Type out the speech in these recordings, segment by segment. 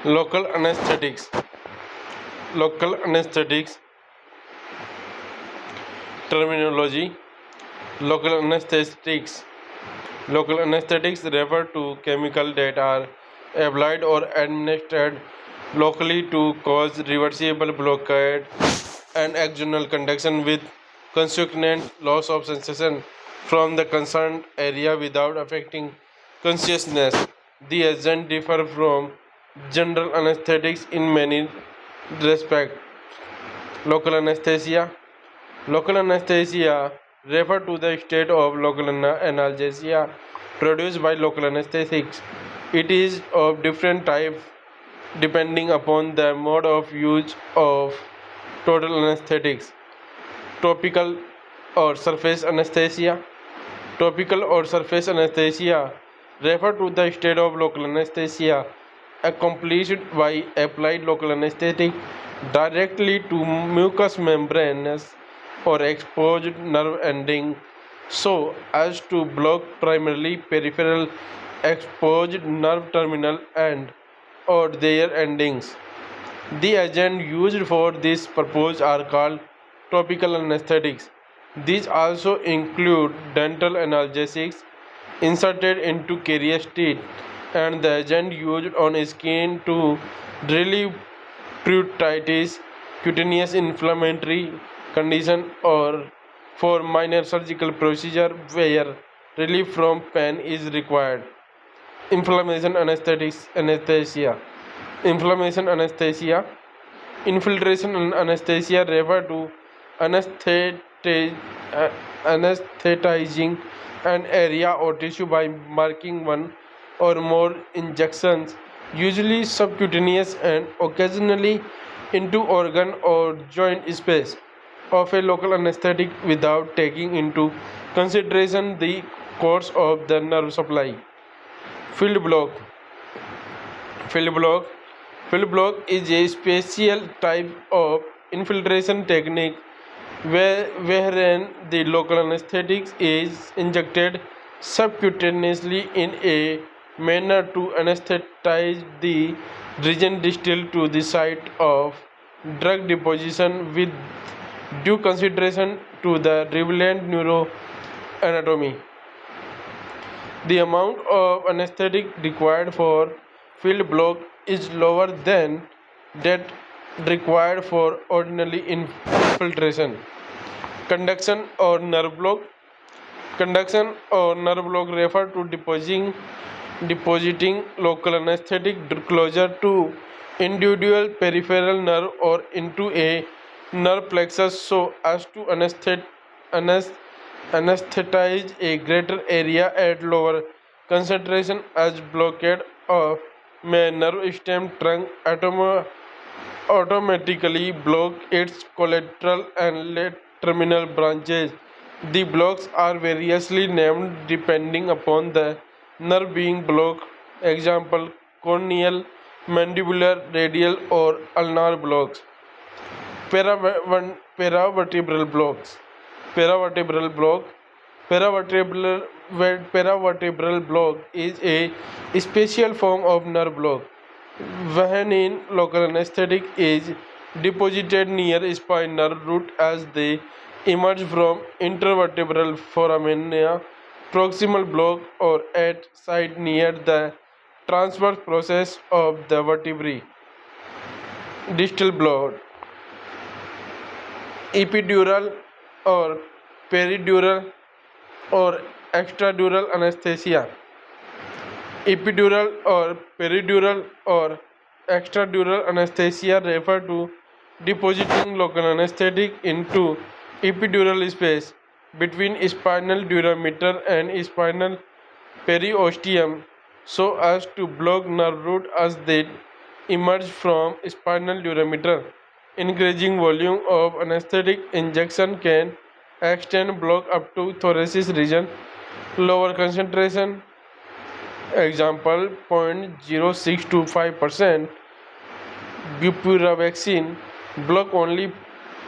Local anesthetics. Local anesthetics terminology. Local anesthetics. Local anesthetics refer to chemicals that are applied or administered locally to cause reversible blockade and axonal conduction with consequent loss of sensation from the concerned area without affecting consciousness. The agent differ from general anesthetics in many respects. Local anesthesia. Local anesthesia refer to the state of local analgesia produced by local anesthetics. It is of different type depending upon the mode of use of total anesthetics. Topical or surface anesthesia. Topical or surface anesthesia refer to the state of local anesthesia accomplished by applied local anesthetic directly to mucous membranes or exposed nerve ending so as to block primarily peripheral exposed nerve terminal and or their endings. The agents used for this purpose are called topical anesthetics. These also include dental analgesics inserted into carious teeth and the agent used on skin to relieve pruritus, cutaneous inflammatory condition or for minor surgical procedure where relief from pain is required. Inflammation anesthesia. Inflammation anesthesia. Infiltration anesthesia refer to anestheti- uh, anesthetizing an area or tissue by marking one or more injections, usually subcutaneous and occasionally into organ or joint space, of a local anesthetic without taking into consideration the course of the nerve supply. Field block. Field block. Field block is a special type of infiltration technique wherein the local anesthetic is injected subcutaneously in a manner to anesthetize the region distal to the site of drug deposition with due consideration to the relevant neuroanatomy. The amount of anesthetic required for field block is lower than that required for ordinary infiltration. Conduction or nerve block. Conduction or nerve block refer to depositing local anesthetic closer to individual peripheral nerve or into a nerve plexus so as to anesthetize a greater area at lower concentration as blockade of may nerve stem trunk automatically block its collateral and late terminal branches. The blocks are variously named depending upon the nerve being blocked. Example corneal, mandibular, radial, or ulnar blocks. Paravertebral blocks. Paravertebral block. Paravertebral Paravertebral block is a special form of nerve block wherein local anesthetic is deposited near spinal root as they emerge from intervertebral foramina, proximal block or at site near the transverse process of the vertebrae. Distal block. Epidural or peridural or extradural anesthesia. Epidural or peridural or extradural anesthesia refer to depositing local anesthetic into epidural space between spinal durameter and spinal periosteum so as to block nerve root as they emerge from spinal durameter. Increasing volume of anesthetic injection can extend block up to thoracic region. Lower concentration, example 0.0625% bupivacaine block only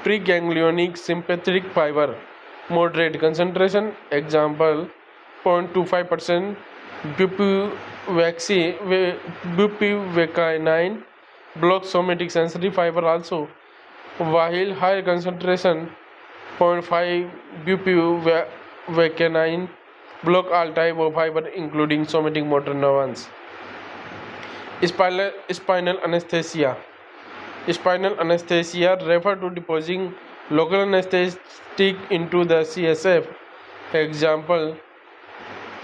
preganglionic sympathetic fiber. Moderate concentration, example 0.25% bupivacaine blocks somatic sensory fiber also, while higher concentration 0.5 bupivacaine block all type of fiber including somatic motor neurons. Spinal anesthesia. Spinal anesthesia refer to depositing local anesthetic into the CSF. Example,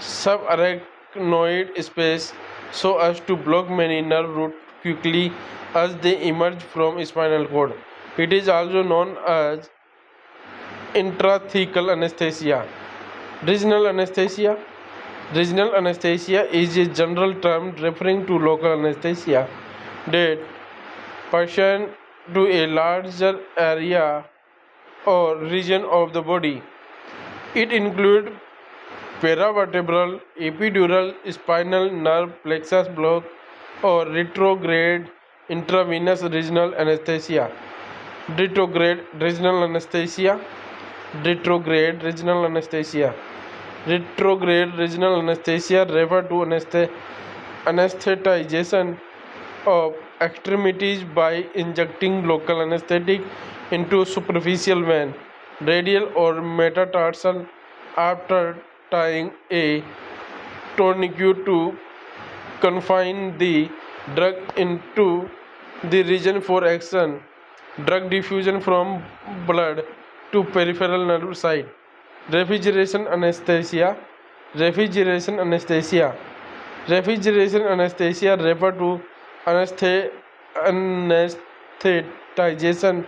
subarachnoid space so as to block many nerve roots quickly as they emerge from spinal cord. It is also known as intrathecal anesthesia. Regional anesthesia. Regional anesthesia is a general term referring to local anesthesia that pertain to a larger area or region of the body. It includes paravertebral, epidural, spinal nerve plexus block, or retrograde intravenous regional anesthesia. Retrograde regional anesthesia. Retrograde regional anesthesia. Retrograde regional anesthesia refer to anesthetization of extremities by injecting local anesthetic into superficial vein, radial or metatarsal after tying a tourniquet to confine the drug into the region for action. Drug diffusion from blood to peripheral nerve site. Refrigeration anesthesia. Refrigeration anesthesia. Refrigeration anesthesia refer to anesthetization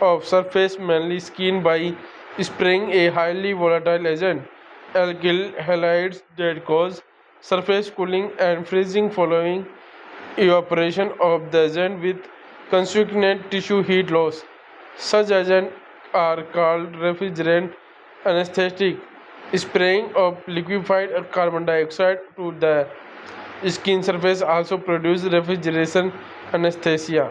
of surface, mainly skin, by spraying a highly volatile agent, alkyl halides, that cause surface cooling and freezing following evaporation of the agent with consequent tissue heat loss. Such agents are called refrigerant anesthetic. Spraying of liquefied carbon dioxide to the skin surface also produces refrigeration anesthesia.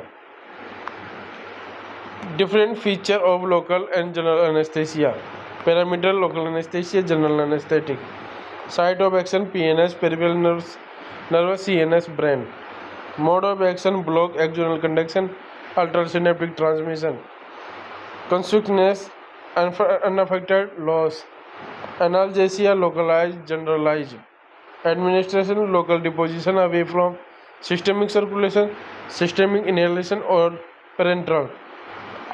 Different feature of local and general anesthesia. Parameter: local anesthesia, general anesthetic. Site of action: PNS, peripheral nervous, CNS, brain. Mode of action: block axonal conduction, alter synaptic transmission. Consciousness: unaffected, loss. Analgesia: localized, generalized. Administration: local deposition away from systemic circulation, systemic inhalation or parenteral.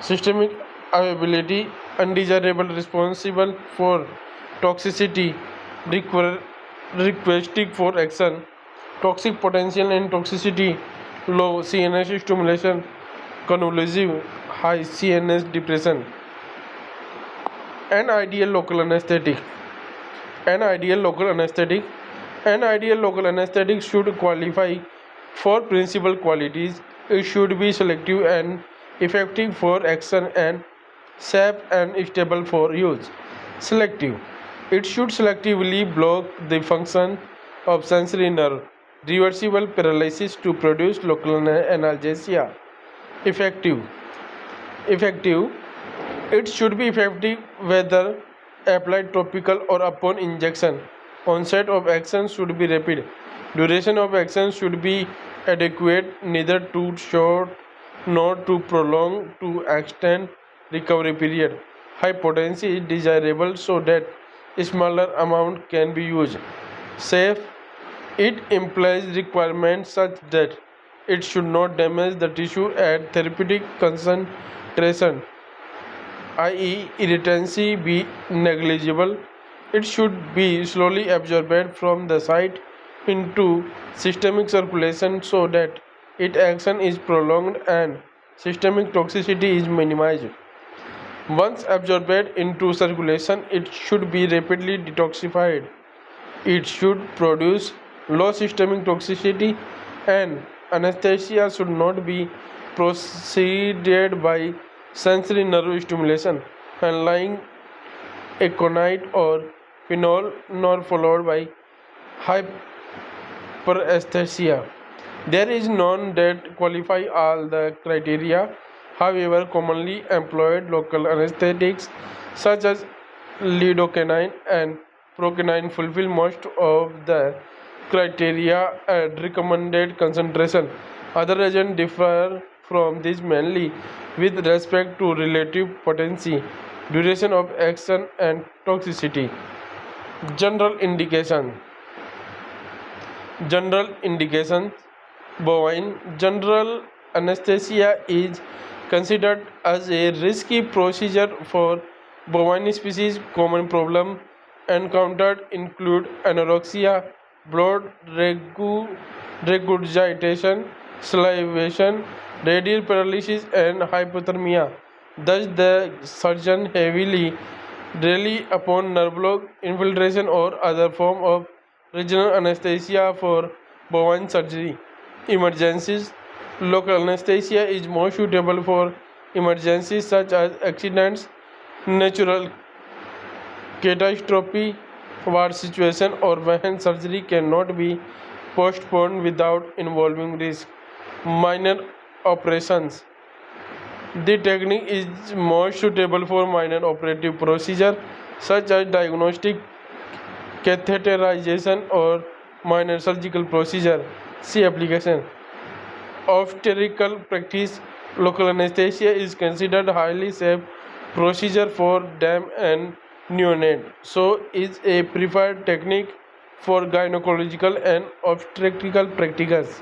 Systemic availability: undesirable, responsible for toxicity, requesting for action. Toxic potential and toxicity: low CNS stimulation, convulsive, high CNS depression. An ideal local anesthetic. An ideal local anesthetic. An ideal local anesthetic should qualify for principal qualities. It should be selective and effective for action and safe and stable for use. Selective. It should selectively block the function of sensory nerve, reversible paralysis to produce local analgesia. Effective. Effective. It should be effective whether applied topical or upon injection. Onset of action should be rapid. Duration of action should be adequate, neither too short nor too prolonged to extend recovery period. High potency is desirable so that smaller amount can be used. Safe. It implies requirements such that it should not damage the tissue at therapeutic concentration, i.e. irritancy be negligible. It should be slowly absorbed from the site into systemic circulation so that its action is prolonged and systemic toxicity is minimized. Once absorbed into circulation, it should be rapidly detoxified. It should produce low systemic toxicity, and anesthesia should not be preceded by sensory nerve stimulation, unlike aconite or phenol, nor followed by hyperesthesia. There is none that qualify all the criteria. However, commonly employed local anesthetics such as lidocaine and procaine fulfill most of the criteria and recommended concentration. Other agents differ from this mainly with respect to relative potency, duration of action, and toxicity. General indication. General indications. Bovine general anesthesia is considered as a risky procedure for bovine species. Common problems encountered include anorexia, blood regurgitation, salivation, radial paralysis, and hypothermia. Thus, the surgeon heavily rely upon nerve block, infiltration, or other form of regional anesthesia for bovine surgery. Emergencies. Local anesthesia is more suitable for emergencies such as accidents, natural catastrophe, war situation, or when surgery cannot be postponed without involving risk. Minor operations. The technique is more suitable for minor operative procedure such as diagnostic catheterization or minor surgical procedure. See application. Obstetrical practice. Local anesthesia is considered highly safe procedure for dam and neonate, so is a preferred technique for gynecological and obstetrical practices.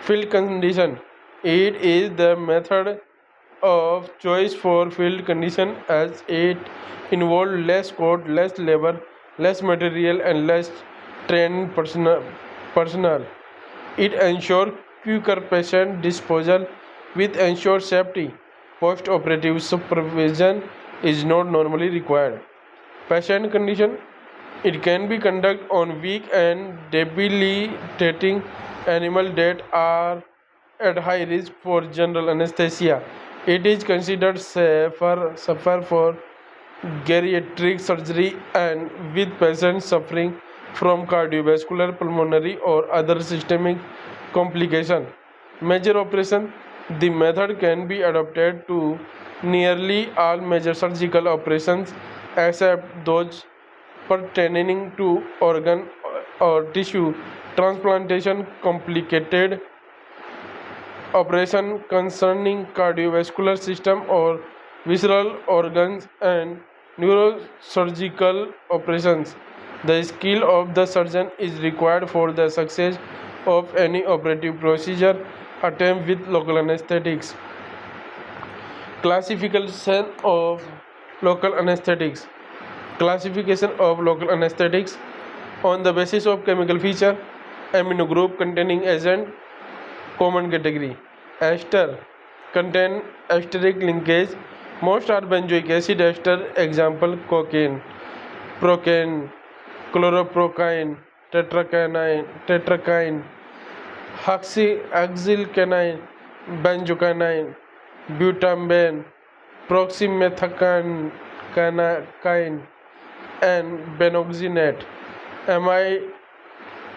Field condition. It is the method of choice for field condition as it involves less code, less labor, less material, and less trained personnel. It ensures quicker patient disposal with ensured safety. Post-operative supervision is not normally required. Patient condition. It can be conducted on weak and debilitating animals that are at high risk for general anesthesia. It is considered safer for geriatric surgery and with patients suffering from cardiovascular, pulmonary, or other systemic complication. Major operation. The method can be adapted to nearly all major surgical operations except those pertaining to organ or tissue transplantation, complicated operation concerning cardiovascular system or visceral organs, and neurosurgical operations. The skill of the surgeon is required for the success of any operative procedure attempt with local anesthetics. Classification of local anesthetics. Classification of local anesthetics on the basis of chemical feature. Amino group containing agent. Common category. Ester contain esteric linkage. Most are benzoic acid ester. Example cocaine, procaine, chloroprocaine, tetracaine, hexylcanine, benzocanine, butambane, proximethacane, and benoxynate. Amide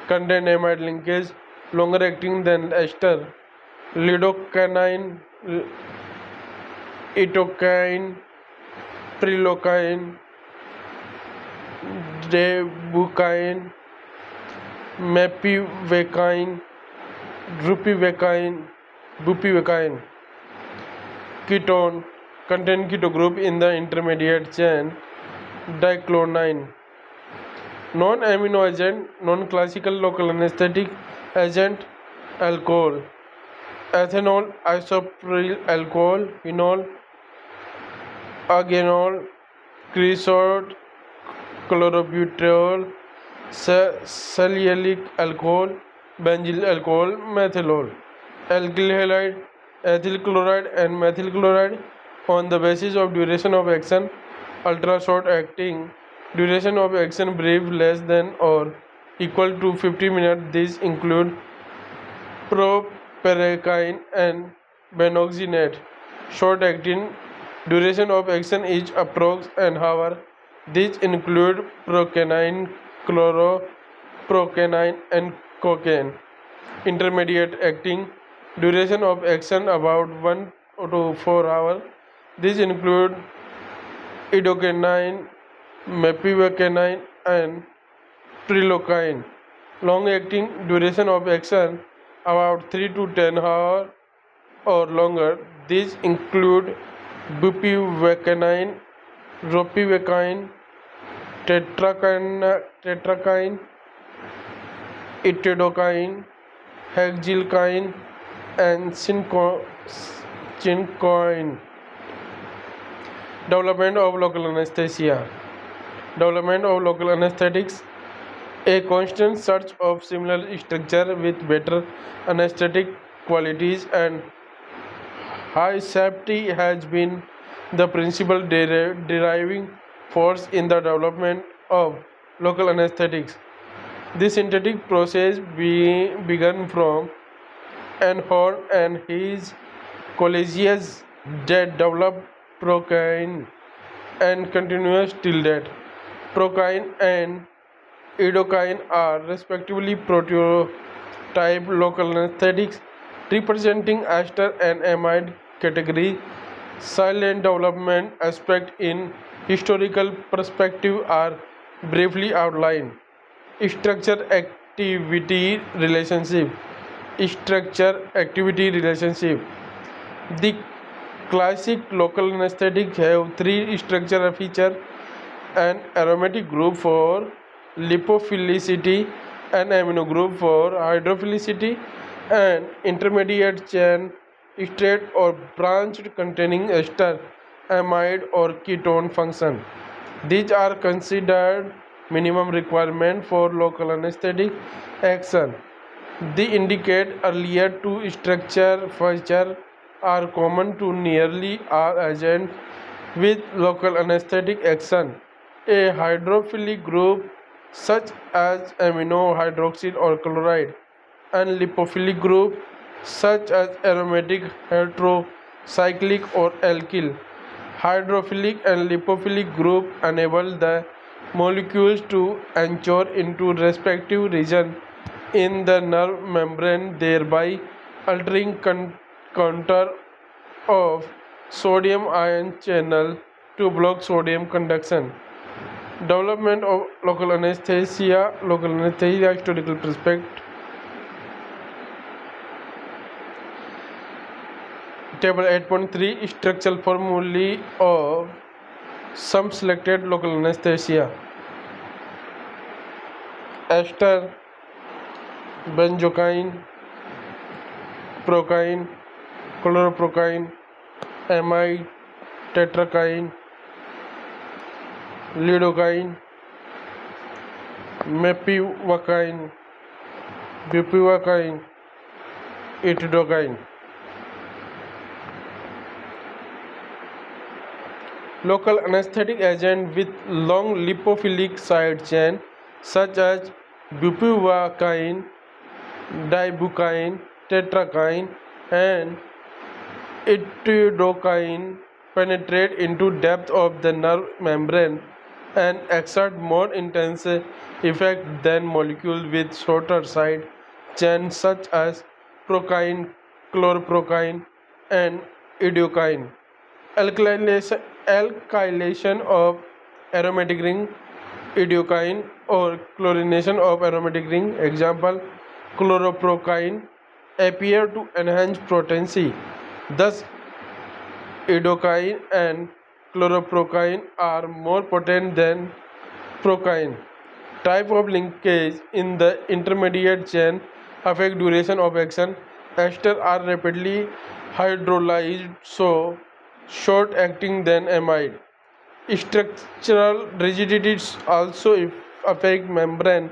contain amide linkage longer acting than ester. Lidocaine, etocaine, prilocaine, debucaine, mepivacaine, bupivacaine. Ketone contain keto group in the intermediate chain. Diclonine. Non-amino agent, non-classical local anesthetic agent. Alcohol. Ethanol, isopropyl alcohol, phenol, arganol, creosote, chlorobutyol, salicylic alcohol, benzyl alcohol, methanol. Alkyl halide, ethyl chloride, and methyl chloride. On the basis of duration of action, ultra short acting. Duration of action brief, less than or equal to 50 minutes. These include proparacaine and benoxynate. Short acting. Duration of action is approx an hour. These include procaine, chloroprocaine, and cocaine. Intermediate acting. Duration of action about 1 to 4 hours. These include idocaine, mepivacaine, and prilocaine. long-acting duration of action about 3 to 10 hours or longer. These include bupivacaine, ropivacaine, tetracaine, etidocaine, hexylcaine, and cincoin. Development of local anesthesia. Development of local anesthetics. A constant search of similar structure with better anesthetic qualities and high safety has been the principal driving force in the development of local anesthetics. This synthetic process began from Horn and his colleagues that developed procaine and continues till date. Procaine and lidocaine are respectively prototype local anesthetics representing ester and amide category. Silent development aspects in historical perspective are briefly outlined. Structure activity relationship. Structure activity relationship. The classic local anesthetics have three structural features: an aromatic group for lipophilicity, an amino group for hydrophilicity, and intermediate chain straight or branched containing ester, amide, or ketone function. These are considered minimum requirement for local anesthetic action. They indicate earlier two structure features are common to nearly all agents with local anesthetic action. A hydrophilic group such as amino, hydroxyl, or chloride, and lipophilic group such as aromatic, heterocyclic, or alkyl. Hydrophilic and lipophilic group enable the molecules to anchor into respective region in the nerve membrane, thereby altering contour of sodium ion channel to block sodium conduction. Development of local anesthesia historical perspective. Table 8.3 Structural formulae of some selected local anesthesia. Ester, benzocaine, procaine, chloroprocaine, amide, tetracaine, lidocaine, mepivacaine, bupivacaine, etidocaine. Local anesthetic agent with long lipophilic side chain such as bupivacaine, dibucaine, tetracaine, and etidocaine penetrate into depth of the nerve membrane and exert more intense effect than molecules with shorter side chains such as procaine, chloroprocaine, and lidocaine. Alkylation of aromatic ring, lidocaine, or chlorination of aromatic ring, example chloroprocaine, appear to enhance potency. Thus, lidocaine and chloroprocaine are more potent than procaine. Type of linkage in the intermediate chain affect duration of action. Ester are rapidly hydrolyzed, so short acting than amide. Structural rigidities also affect membrane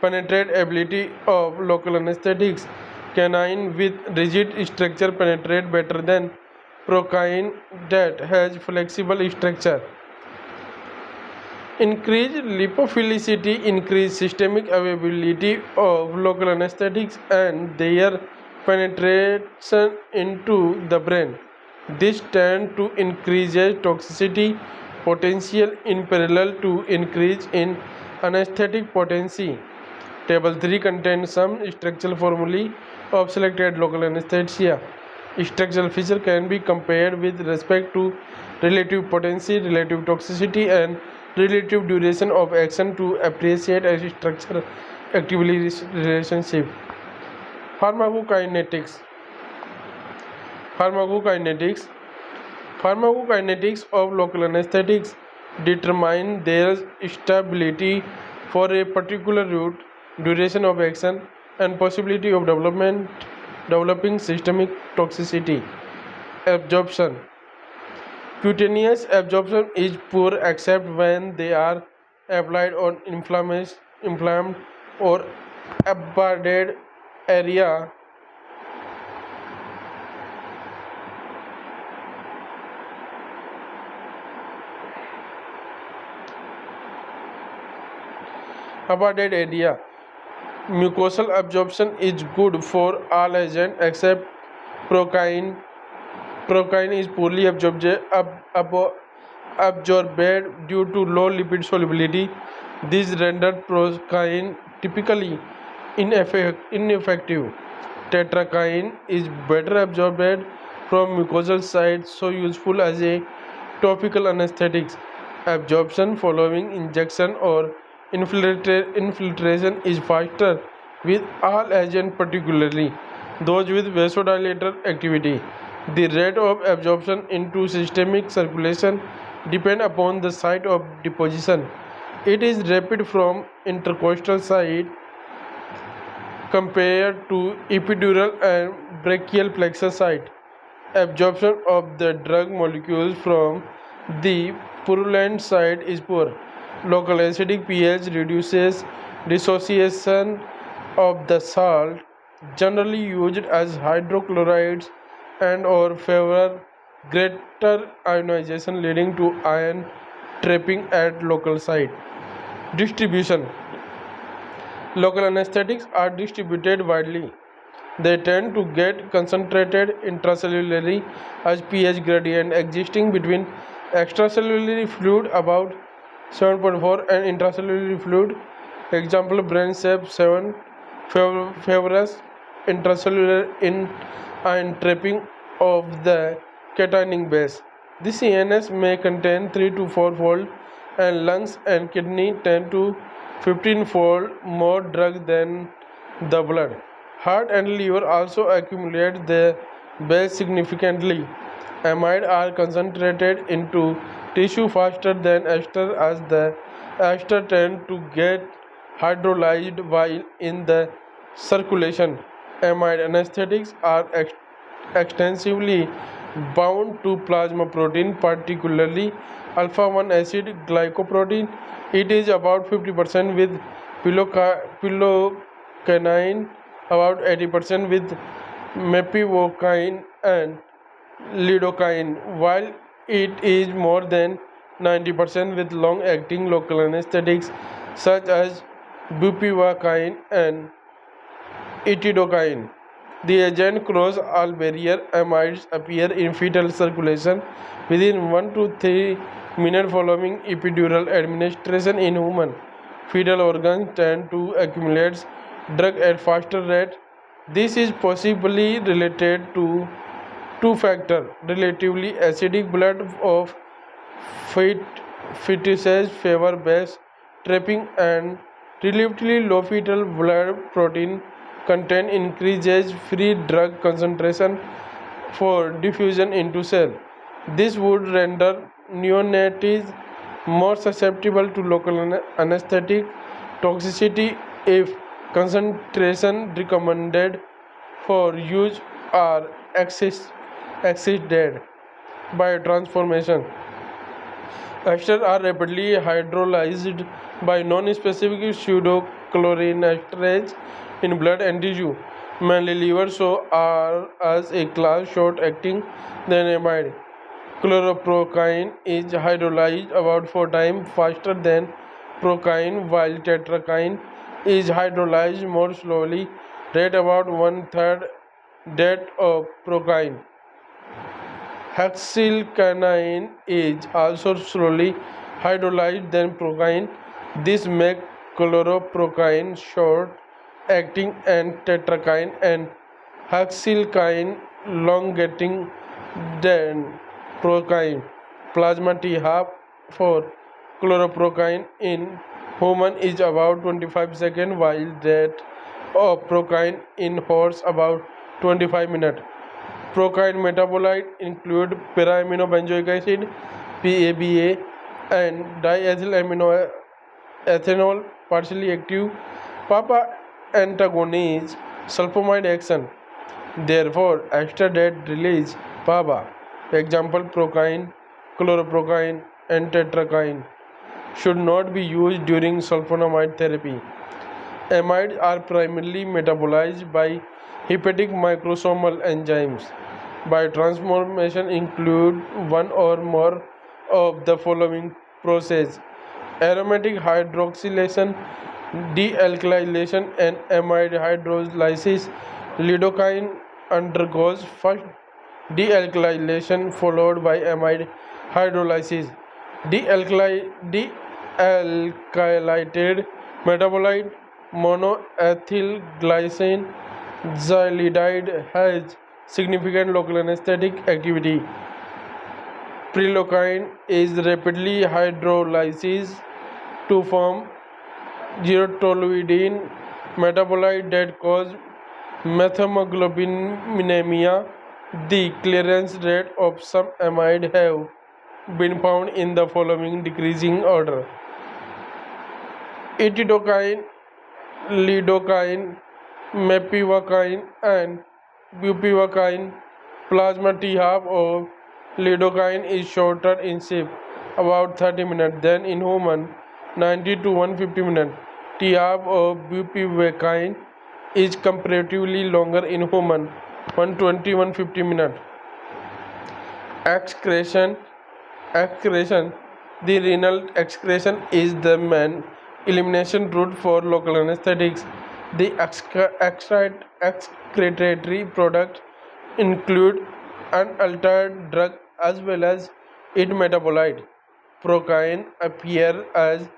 penetrate ability of local anesthetics. Canine with rigid structure penetrate better than procaine that has flexible structure. Increased lipophilicity increase systemic availability of local anesthetics and their penetration into the brain. This tends to increase toxicity potential in parallel to increase in anesthetic potency. Table 3 contains some structural formulae of selected local anesthesia. Structural feature can be compared with respect to relative potency, relative toxicity, and relative duration of action to appreciate a structure actively relationship. Pharmacokinetics. Pharmacokinetics. Pharmacokinetics of local anesthetics determine their stability for a particular route, duration of action, and possibility of developing systemic toxicity. Absorption. Cutaneous absorption is poor except when they are applied on inflamed or abraded area. Abraded area. Mucosal absorption is good for all agents except procaine. Procaine is poorly absorbed due to low lipid solubility. This rendered procaine typically ineffective. Tetracaine is better absorbed from mucosal site, so useful as a topical anesthetic. Absorption following injection or infiltration is faster with all agents, particularly those with vasodilator activity. The rate of absorption into systemic circulation depends upon the site of deposition. It is rapid from intercostal site compared to epidural and brachial plexus site. Absorption of the drug molecules from the purulent site is poor. Local acidic pH reduces dissociation of the salt, generally used as hydrochlorides and or favor greater ionization leading to ion trapping at local site. Distribution. Local anesthetics are distributed widely. They tend to get concentrated intracellularly as pH gradient existing between extracellular fluid about 7.4 and intracellular fluid. Example brain shape 7 favors intracellular in ion trapping of the cationic base. This CNS may contain 3 to 4 fold and lungs and kidney 10 to 15-fold more drug than the blood. Heart and liver also accumulate the base significantly. Amide are concentrated into tissue faster than ester as the ester tend to get hydrolyzed while in the circulation. Amide anesthetics are extensively bound to plasma protein, particularly alpha 1 acid glycoprotein. It is about 50% with pilocanine, about 80% with mepivocaine and lidocaine, while it is more than 90% with long-acting local anesthetics such as bupivacaine and etidocaine. The agent cross all barrier. Amides appear in fetal circulation within 1 to 3 minutes following epidural administration in human. Fetal organs tend to accumulate drug at faster rate. This is possibly related to two factors: relatively acidic blood of fetuses favor base trapping, and relatively low fetal blood protein content increases free drug concentration for diffusion into cell. This would render neonates more susceptible to local anesthetic toxicity if concentration recommended for use are exceeded by transformation. Esters are rapidly hydrolyzed by non-specific pseudocholinesterase in blood and tissue, mainly liver, so are as a class short-acting than amide. Chloroprocaine is hydrolyzed about 4 times faster than procaine, while tetracaine is hydrolyzed more slowly, rate about 1/3 that of procaine. Hexylcanine is also slowly hydrolyzed than procaine. This makes chloroprocaine short acting and tetracaine and hexylcanine long acting than procaine. Plasma T half for chloroprocaine in Human is about 25 seconds, while that of procaine in horse about 25 minutes. Procaine metabolite include para-aminobenzoic acid (PABA) and diethylaminoethanol, partially active papa antagonists sulfonamide action. Therefore, after that release PABA, example procaine, chloroprocaine, and tetracaine, should not be used during sulfonamide therapy. Amides are primarily metabolized by hepatic microsomal enzymes. By transformation include one or more of the following process: aromatic hydroxylation, dealkylation, and amide hydrolysis. Lidocaine undergoes first dealkylation followed by amide hydrolysis. Dealkylated metabolite monoethylglycine xylidide has significant local anesthetic activity. Prilocaine is rapidly hydrolyzed to form gerotoluidine metabolite that cause methemoglobinemia. The clearance rate of some amide have been found in the following decreasing order: etidocaine, lidocaine, mepivacaine, and bupivacaine. Plasma T-half of lidocaine is shorter in shape, about 30 minutes, than in human, 90 to 150 minutes. T-half of bupivacaine is comparatively longer in human, 120-150 minutes. Excretion. The renal excretion is the main elimination route for local anesthetics. The excretory products include unaltered drug as well as its metabolite. Procaine appears as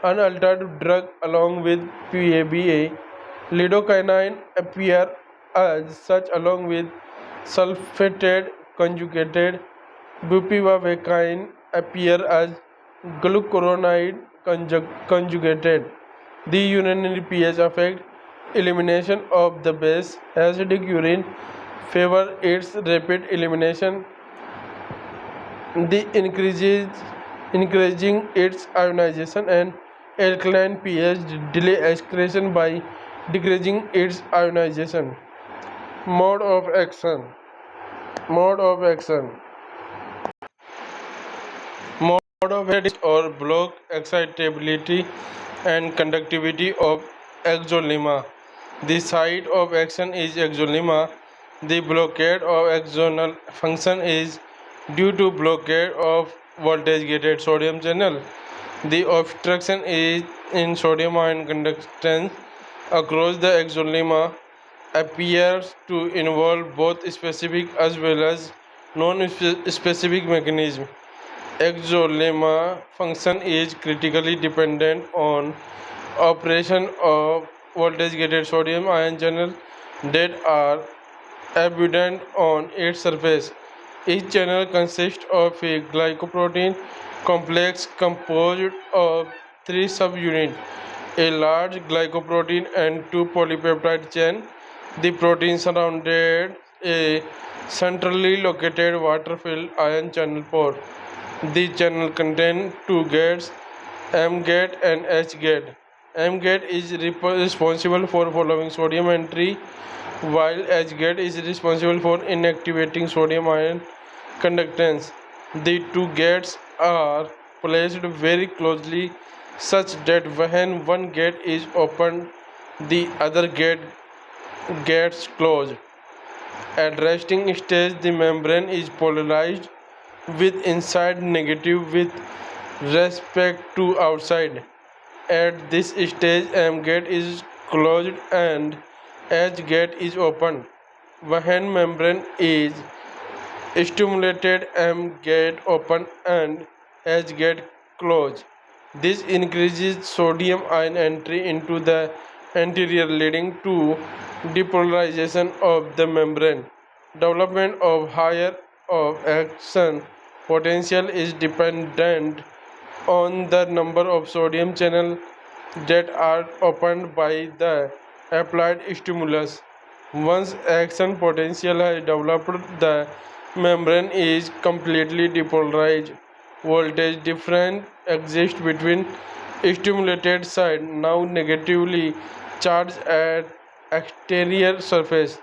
unaltered drug along with PABA. Lidocaine appears as such along with sulfated conjugated. Bupivacaine appear as glucuronide conjugated. The urinary pH affect elimination of the base. Acidic urine favor its rapid elimination. The increasing its ionization, and alkaline pH delay excretion by decreasing its ionization. Mode of action. Mode of action. Mode of action or block excitability and conductivity of axonema. The site of action is axonema. The blockade of axonal function is due to blockade of voltage-gated sodium channel. The obstruction is in sodium ion conductance across the axonema appears to involve both specific as well as non-specific mechanism. Axonema function is critically dependent on operation of voltage-gated sodium ion channels that are abundant on its surface. Each channel consists of a glycoprotein complex composed of 3 subunits: a large glycoprotein and 2 polypeptide chains. The protein surrounded a centrally located water-filled ion channel pore. The channel contains 2 gates, M gate and H gate. M gate is responsible for following sodium entry, while H gate is responsible for inactivating sodium ion conductance. The 2 gates are placed very closely such that when one gate is opened, the other gets closed. At resting stage, the membrane is polarized with inside negative with respect to outside. At this stage, M gate is closed and H gate is open. When membrane is stimulated, M gate open and H gate closed. This increases sodium ion entry into the anterior, leading to depolarization of the membrane. Development of higher of action potential is dependent on the number of sodium channels that are opened by the applied stimulus. Once action potential has developed, the membrane is completely depolarized. Voltage difference exists between stimulated side, now negatively charged at exterior surface,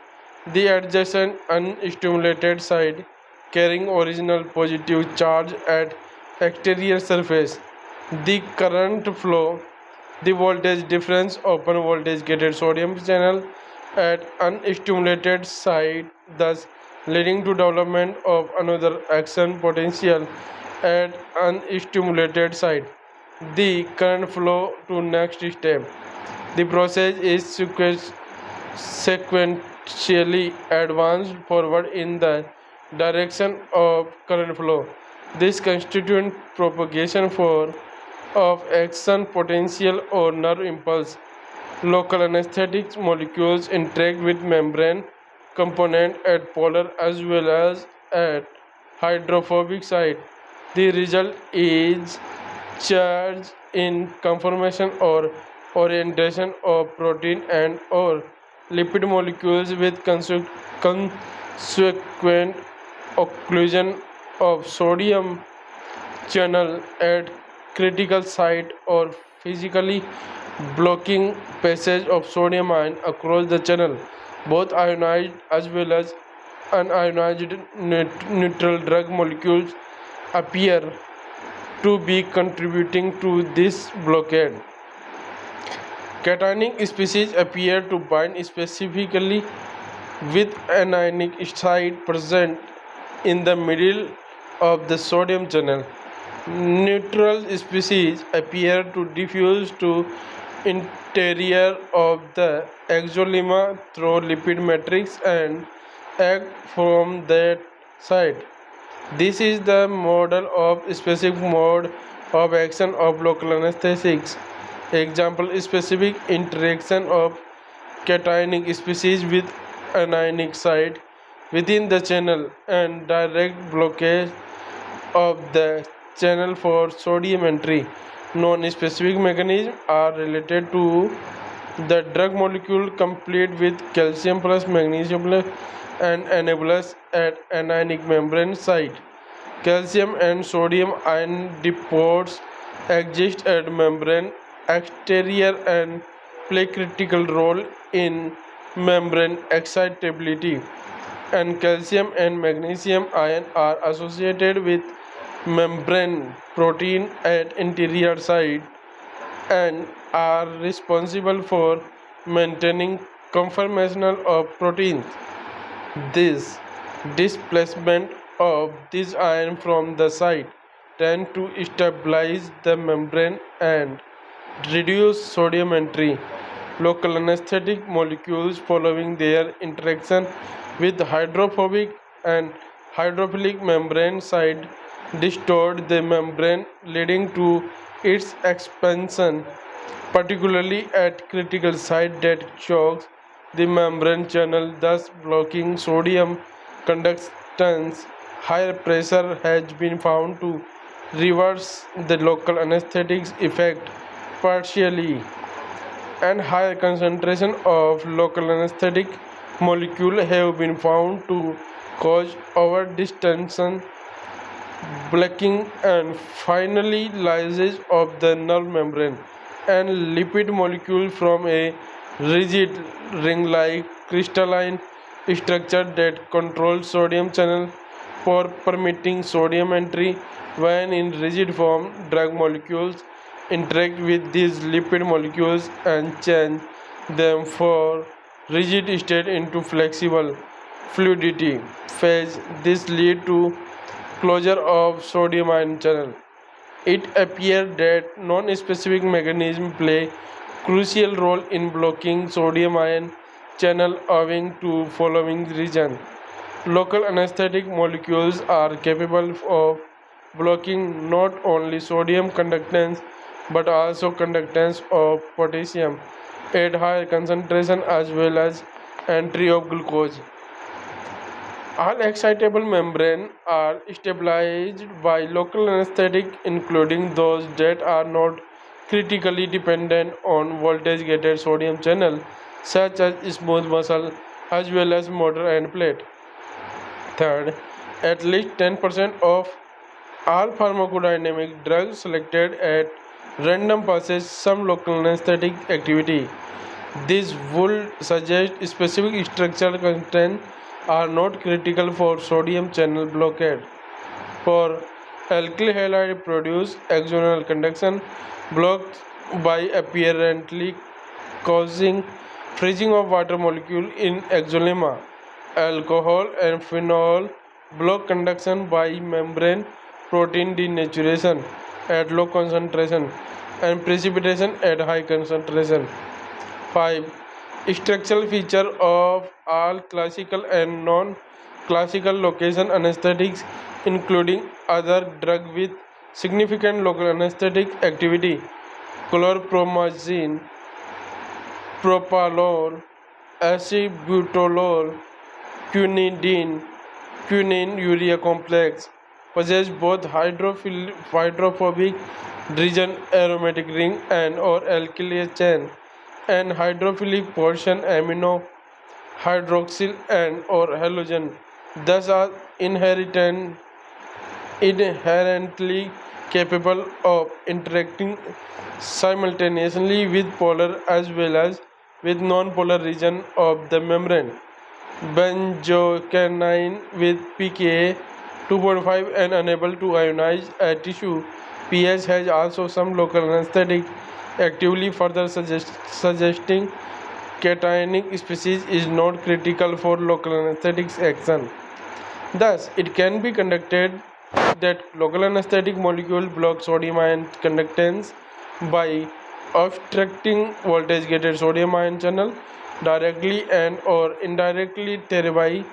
the adjacent unstimulated side carrying original positive charge at exterior surface. The current flow, the voltage difference, open voltage gated sodium channel at unstimulated site, thus leading to development of another action potential at unstimulated site. The current flow to next step. The process is sequentially advanced forward in the direction of current flow. This constitutes propagation for of action potential or nerve impulse. Local anesthetic molecules interact with membrane component at polar as well as at hydrophobic site. The result is charge in conformation or orientation of protein and or lipid molecules with consequent occlusion of sodium channel at critical site or physically blocking passage of sodium ion across the channel. Both ionized as well as unionized neutral drug molecules appear to be contributing to this blockade. Cationic species appear to bind specifically with anionic site present in the middle of the sodium channel. Neutral species appear to diffuse to interior of the exolemma through lipid matrix and act from that site. This is the model of specific mode of action of local anesthetics. Example: specific interaction of cationic species with anionic site within the channel and direct blockage of the channel for sodium entry. Non-specific mechanisms are related to the drug molecule complete with calcium plus magnesium plus and enablers at anionic membrane site. Calcium and sodium ion depots exist at membrane exterior and play critical role in membrane excitability, and calcium and magnesium ion are associated with membrane protein at interior site and are responsible for maintaining conformation of proteins. This displacement of this ion from the site tend to stabilize the membrane and reduce sodium entry. Local anesthetic molecules following their interaction with hydrophobic and hydrophilic membrane site distort the membrane leading to its expansion, particularly at critical site that chokes the membrane channel, thus blocking sodium conductance. Higher pressure has been found to reverse the local anesthetics effect partially, and higher concentration of local anesthetic molecule have been found to cause overdistension, blocking and finally lysis of the nerve membrane, and lipid molecule from a rigid ring-like crystalline structure that controls sodium channel for permitting sodium entry. When in rigid form, drug molecules interact with these lipid molecules and change them for rigid state into flexible fluidity phase. This lead to closure of sodium ion channel. It appears that non-specific mechanisms play crucial role in blocking sodium ion channel owing to following reason. Local anesthetic molecules are capable of blocking not only sodium conductance but also conductance of potassium at higher concentration as well as entry of glucose. All excitable membranes are stabilized by local anesthetic, including those that are not critically dependent on voltage gated sodium channel such as smooth muscle as well as motor and plate. Third, at least 10% of all pharmacodynamic drugs selected at random possess some local anesthetic activity. This would suggest specific structural constraints are not critical for sodium channel blockade. For alkyl halide produce axonal conduction blocked by apparently causing freezing of water molecule in exolemma. Alcohol and phenol block conduction by membrane protein denaturation at low concentration and precipitation at high concentration. 5. Structural feature of all classical and non-classical location anesthetics including other drug with significant local anesthetic activity, chlorpromazine, propranolol, acebutolol, quinidine, quinine urea complex possess both hydrophobic region aromatic ring and or alkyl chain and hydrophilic portion amino hydroxyl and or halogen, thus are inherently capable of interacting simultaneously with polar as well as with non-polar region of the membrane. Benzocanine with pKa 2.5 and unable to ionize a tissue. pH has also some local anesthetic actively further suggesting cationic species is not critical for local anesthetics action. Thus, it can be conducted that local anesthetic molecule block sodium ion conductance by obstructing voltage gated sodium ion channel directly and or indirectly, thereby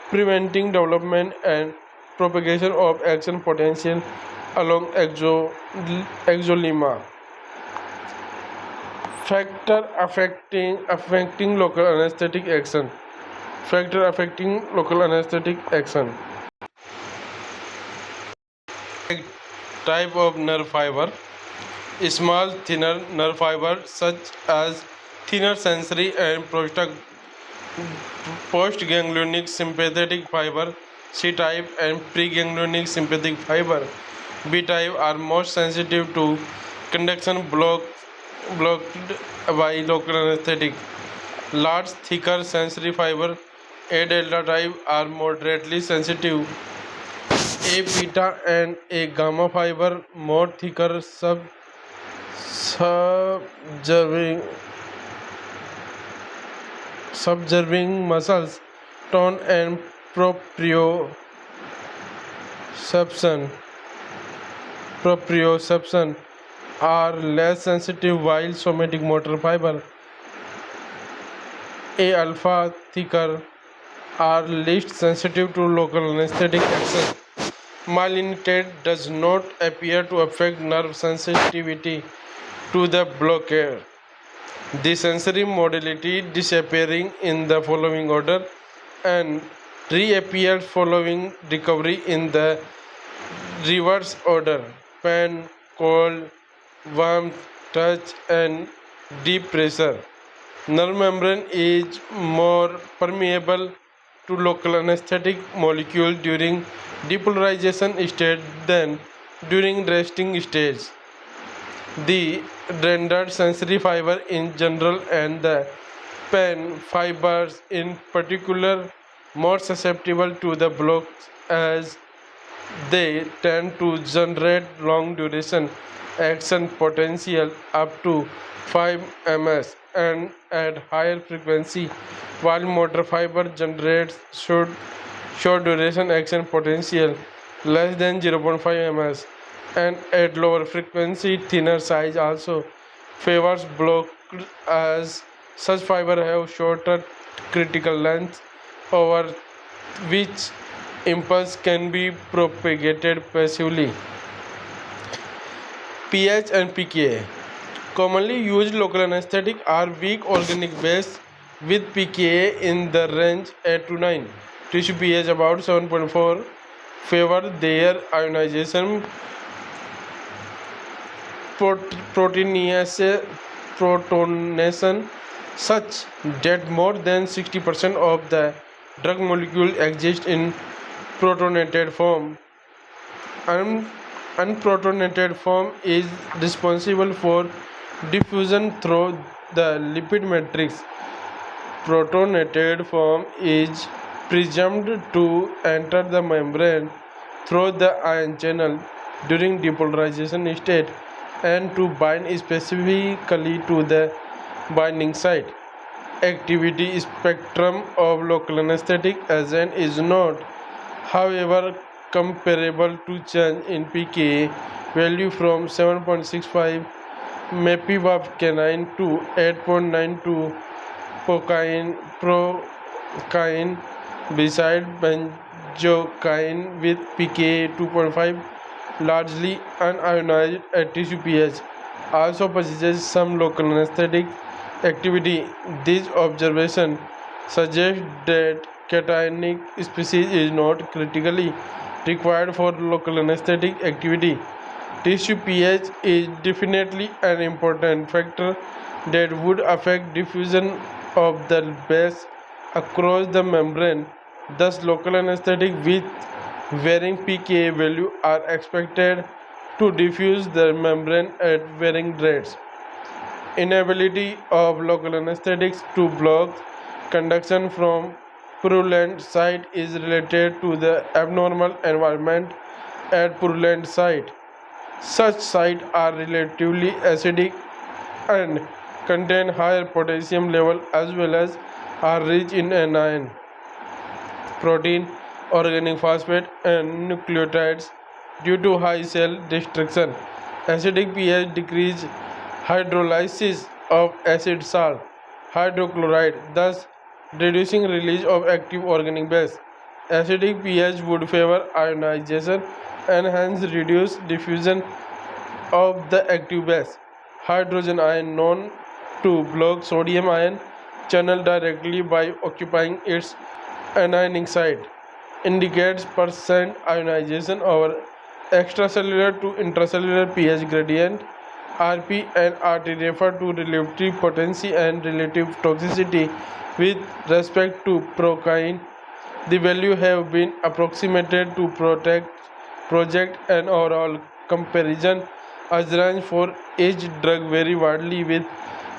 preventing development and propagation of action potential along exolemma. Factor affecting local anesthetic action. Factor affecting local anesthetic action. Type of nerve fiber. Small thinner nerve fiber such as thinner sensory and postganglionic sympathetic fiber C type and preganglionic sympathetic fiber B type are most sensitive to conduction blocked by local anesthetic. Large thicker sensory fiber A delta type are moderately sensitive. A beta and A gamma fiber more thicker subserving muscles tone and proprioception are less sensitive while somatic motor fiber A alpha thicker are least sensitive to local anesthetic action. Malignant does not appear to affect nerve sensitivity to the blockade. The sensory modality disappearing in the following order and reappears following recovery in the reverse order: pain, cold, warmth, touch, and deep pressure. Nerve membrane is more permeable to local anesthetic molecule during depolarization state than during resting stage. The rendered sensory fiber in general and the pen fibers in particular more susceptible to the blocks as they tend to generate long duration action potential up to 5 ms and at higher frequency, while motor fiber generates short duration action potential less than 0.5 ms and at lower frequency. Thinner size also favors blocked as such fiber have shorter critical length over which impulse can be propagated passively. pH and pKa. Commonly used local anesthetic are weak organic base with pKa in the range 8 to 9. Tissue pH about 7.4 favor their ionization proteinase protonation such that more than 60% of the drug molecule exists in protonated form. Un- Unprotonated form is responsible for diffusion through the lipid matrix. Protonated form is presumed to enter the membrane through the ion channel during depolarization state and to bind specifically to the binding site. Activity spectrum of local anesthetic agent is not, however, comparable to change in pK value from 7.65 mepivab to 8.92 procaine beside benzocaine with pK 2.5 largely unionized at tissue pH also possesses some local anesthetic activity. This observation suggests that cationic species is not critically required for local anesthetic activity. Tissue pH is definitely an important factor that would affect diffusion of the base across the membrane. Thus, local anesthetic with varying pK value are expected to diffuse the membrane at varying rates. Inability of local anesthetics to block conduction from purulent site is related to the abnormal environment at purulent site. Such sites are relatively acidic and contain higher potassium level as well as are rich in anion, protein, organic phosphate and nucleotides due to high cell destruction. Acidic pH decrease hydrolysis of acid salt hydrochloride, thus reducing release of active organic base. Acidic pH would favor ionization and hence reduce diffusion of the active base. Hydrogen ion known to block sodium ion channel directly by occupying its anioning site indicates percent ionization over extracellular to intracellular pH gradient. RP and RT refer to relative potency and relative toxicity with respect to procaine. The value have been approximated to project an overall comparison as range for each drug vary widely with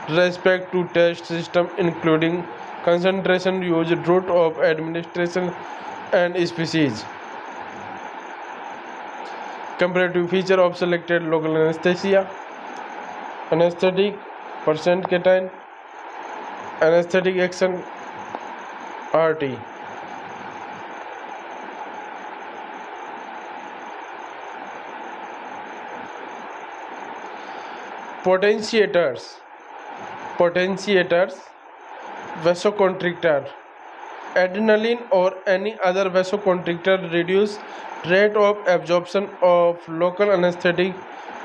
respect to test system including concentration used, route of administration and species. Comparative feature of selected local anesthesia: anesthetic, percent cation, anesthetic action, RT. Potentiators. Vasoconstrictor. Adrenaline or any other vasoconstrictor reduce rate of absorption of local anesthetic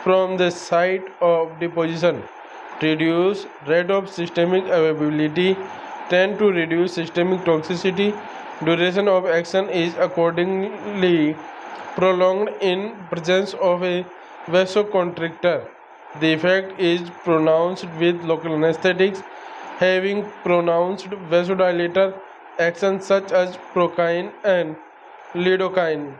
from the site of deposition. Reduce rate of systemic availability tend to reduce systemic toxicity. Duration of action is accordingly prolonged in presence of a vasoconstrictor. The effect is pronounced with local anesthetics having pronounced vasodilator actions such as procaine and lidocaine.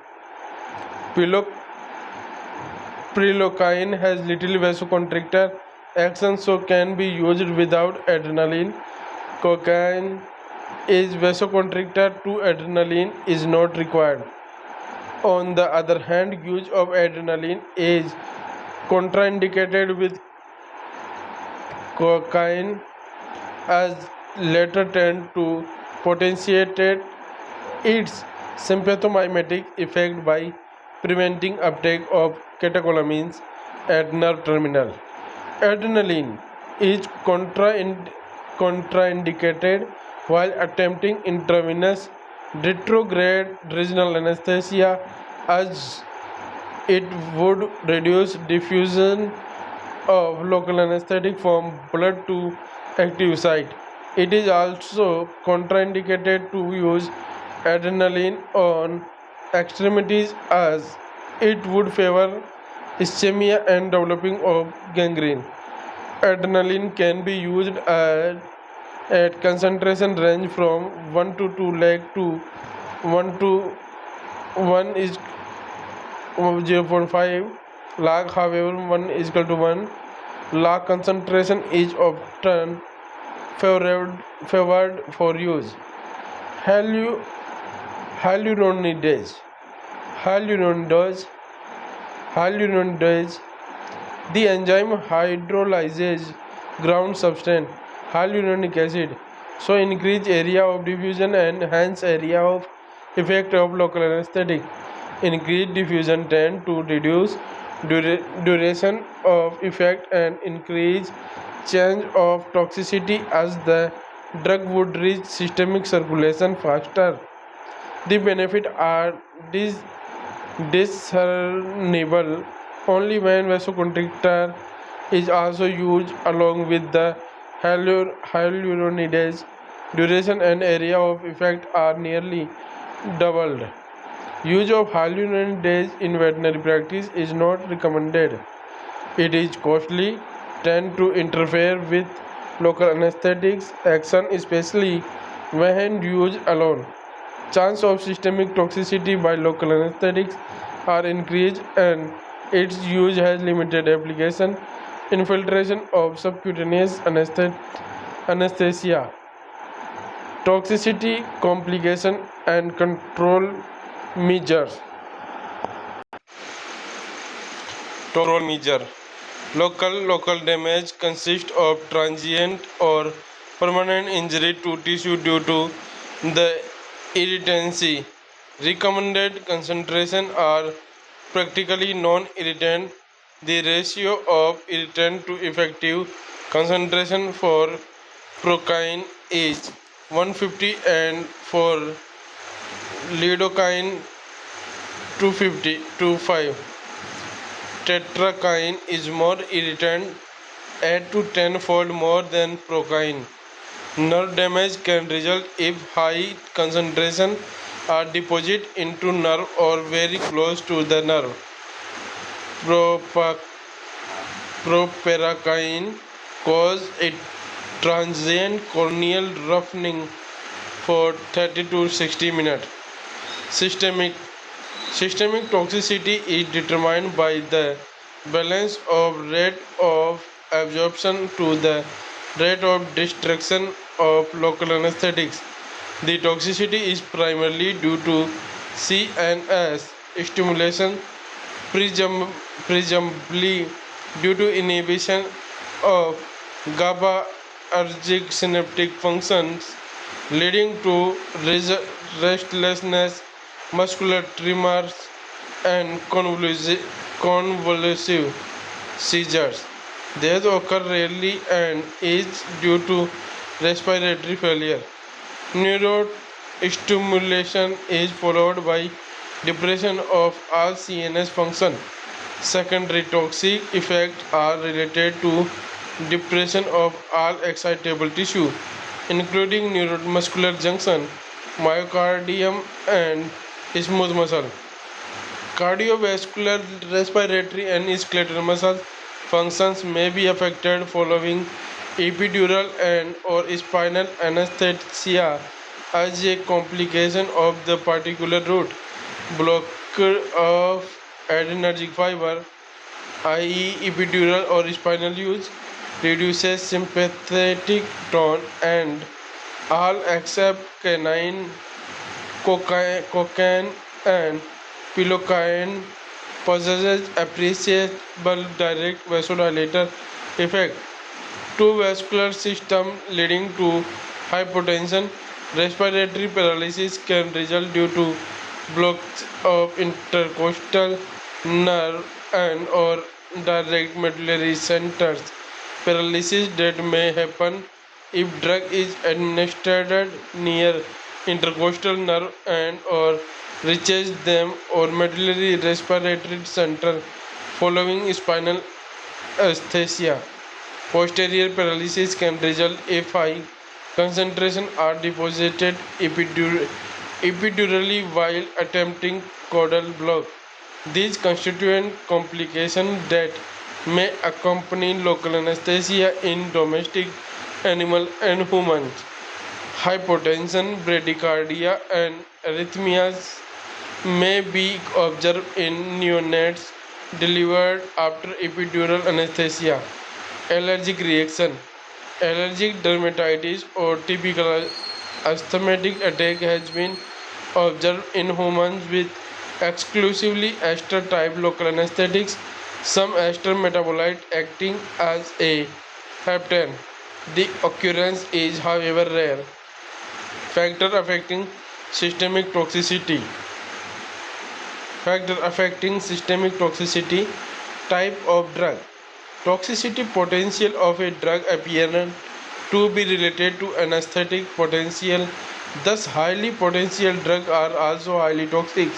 Prilocaine has little vasoconstrictor action so can be used without adrenaline. Cocaine is vasoconstrictor to adrenaline is not required. On the other hand, use of adrenaline is contraindicated with cocaine as later tend to potentiate its sympathomimetic effect by preventing uptake of catecholamines at nerve terminal. Adrenaline is contraindicated while attempting intravenous retrograde regional anesthesia as it would reduce diffusion of local anesthetic from blood to active site. It is also contraindicated to use adrenaline on extremities as it would favor ischemia and developing of gangrene. Adrenaline can be used at concentration range from 1 to 2 lakh to 1 to 1 is 0.5 lakh. However, 1 is equal to 1 lakh concentration is often favored for use. Hyalu- Hyaluronidase. Hyaluronidase. Hyaluronidase. The enzyme hydrolyzes ground substance, hyaluronic acid, so increase area of diffusion and hence area of effect of local anesthetic. Increased diffusion tend to reduce duration of effect and increase change of toxicity as the drug would reach systemic circulation faster. The benefits are discernible only when vasoconstrictor is also used along with the hyaluronidase. Duration and area of effect are nearly doubled. Use of hyaluronidase in veterinary practice is not recommended. It is costly, tend to interfere with local anesthetics action, especially when used alone. Chance of systemic toxicity by local anesthetics are increased and its use has limited application. Infiltration of subcutaneous anesthesia, toxicity, complication and control measures. Local damage consists of transient or permanent injury to tissue due to the irritancy. Recommended concentration are practically non-irritant. The ratio of irritant to effective concentration for procaine is 150 and for lidocaine 250 to 5. Tetracaine is more irritant, 8 to 10-fold more than procaine. Nerve damage can result if high concentration are deposited into nerve or very close to the nerve. Proparacaine cause a transient corneal roughening for 30 to 60 minutes. Systemic toxicity is determined by the balance of rate of absorption to the rate of destruction of local anesthetics. The toxicity is primarily due to CNS stimulation, presumably due to inhibition of GABAergic synaptic functions, leading to restlessness, muscular tremors, and convulsive seizures. These occur rarely and is due to respiratory failure. Neurostimulation is followed by depression of all CNS function. Secondary toxic effects are related to depression of all excitable tissue, including neuromuscular junction, myocardium, and smooth muscle. Cardiovascular, respiratory, and skeletal muscle functions may be affected following epidural and or spinal anesthesia as a complication of the particular route. Blocker of adrenergic fiber, i.e. epidural or spinal use, reduces sympathetic tone and all except canine, cocaine and pilocaine possesses appreciable direct vasodilator effect to vascular system leading to hypotension. Respiratory paralysis can result due to blocks of intercostal nerve and or direct medullary centers. Paralysis that may happen if drug is administered near intercostal nerve and or reaches them or medullary respiratory center following spinal anesthesia. Posterior paralysis can result if high concentration are deposited epidurally while attempting caudal block. These constituent complications that may accompany local anesthesia in domestic animals and humans. Hypotension, bradycardia, and arrhythmias may be observed in neonates delivered after epidural anesthesia. Allergic reaction. Allergic dermatitis or typical asthmatic attack has been observed in humans with exclusively ester type local anesthetics, some ester metabolite acting as a heptan. The occurrence is, however, rare. Factor affecting systemic toxicity. Factor affecting systemic toxicity. Type of drug. Toxicity potential of a drug appears to be related to anesthetic potential. Thus, highly potential drugs are also highly toxic.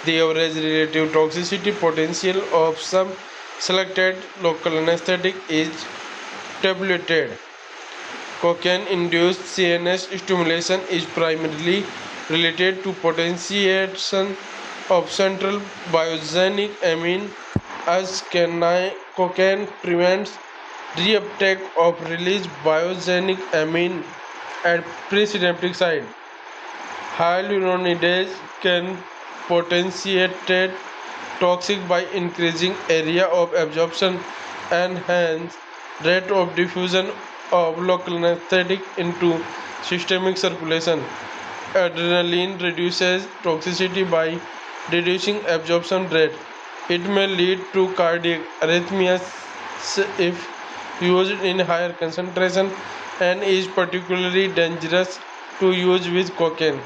The average relative toxicity potential of some selected local anesthetic is tabulated. Cocaine-induced CNS stimulation is primarily related to potentiation of central biogenic amine as cocaine prevents reuptake of released biogenic amine at presynaptic site. Hyaluronidase can potentiate toxic by increasing area of absorption and hence rate of diffusion of local anesthetic into systemic circulation. Adrenaline reduces toxicity by reducing absorption rate. It may lead to cardiac arrhythmias if used in higher concentration and is particularly dangerous to use with cocaine.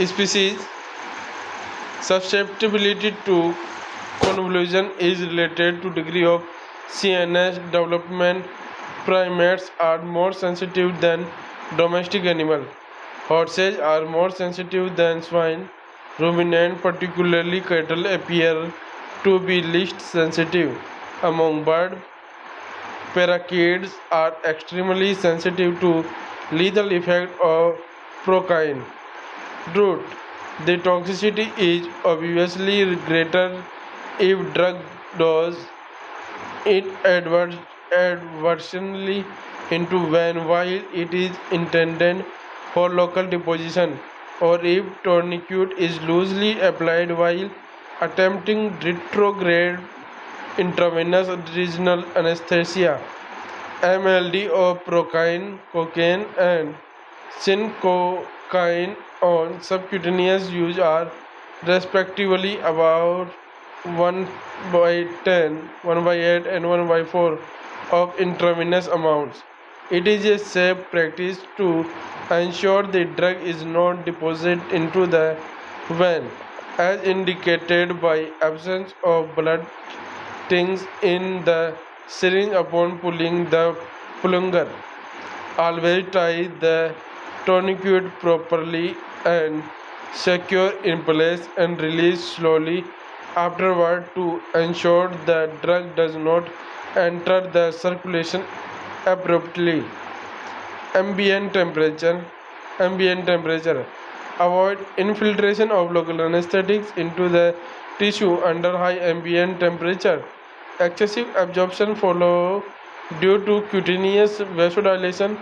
Species susceptibility to convolution is related to degree of CNS development. Primates are more sensitive than domestic animals. Horses are more sensitive than swine. Ruminants, particularly cattle, appear to be least sensitive. Among birds, parakeets are extremely sensitive to lethal effect of procaine. Truth: the toxicity is obviously greater if drug dose it adversely into vein while it is intended for local deposition, or if tourniquet is loosely applied while attempting retrograde intravenous regional anesthesia. MLD of procaine, cocaine, and syncocaine on subcutaneous use are respectively about 1 by 10, 1 by 8, and 1 by 4 of intravenous amounts. It is a safe practice to ensure the drug is not deposited into the vein, as indicated by absence of blood stings in the syringe upon pulling the plunger. Always tie the tourniquet properly and secure in place and release slowly afterward to ensure the drug does not enter the circulation abruptly. Ambient temperature. Ambient temperature. Avoid infiltration of local anesthetics into the tissue under high ambient temperature. Excessive absorption follow due to cutaneous vasodilation.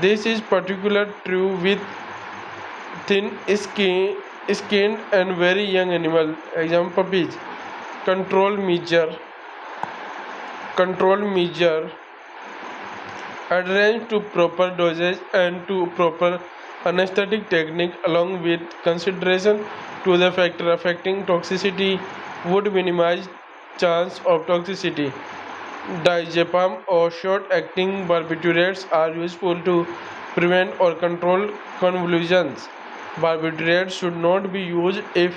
This is particularly true with skinned and very young animals. Example puppies. Control measure. Control measure adherence to proper dosage and to proper anesthetic technique along with consideration to the factor affecting toxicity would minimize chance of toxicity. Diazepam or short-acting barbiturates are useful to prevent or control convulsions. Barbiturates should not be used if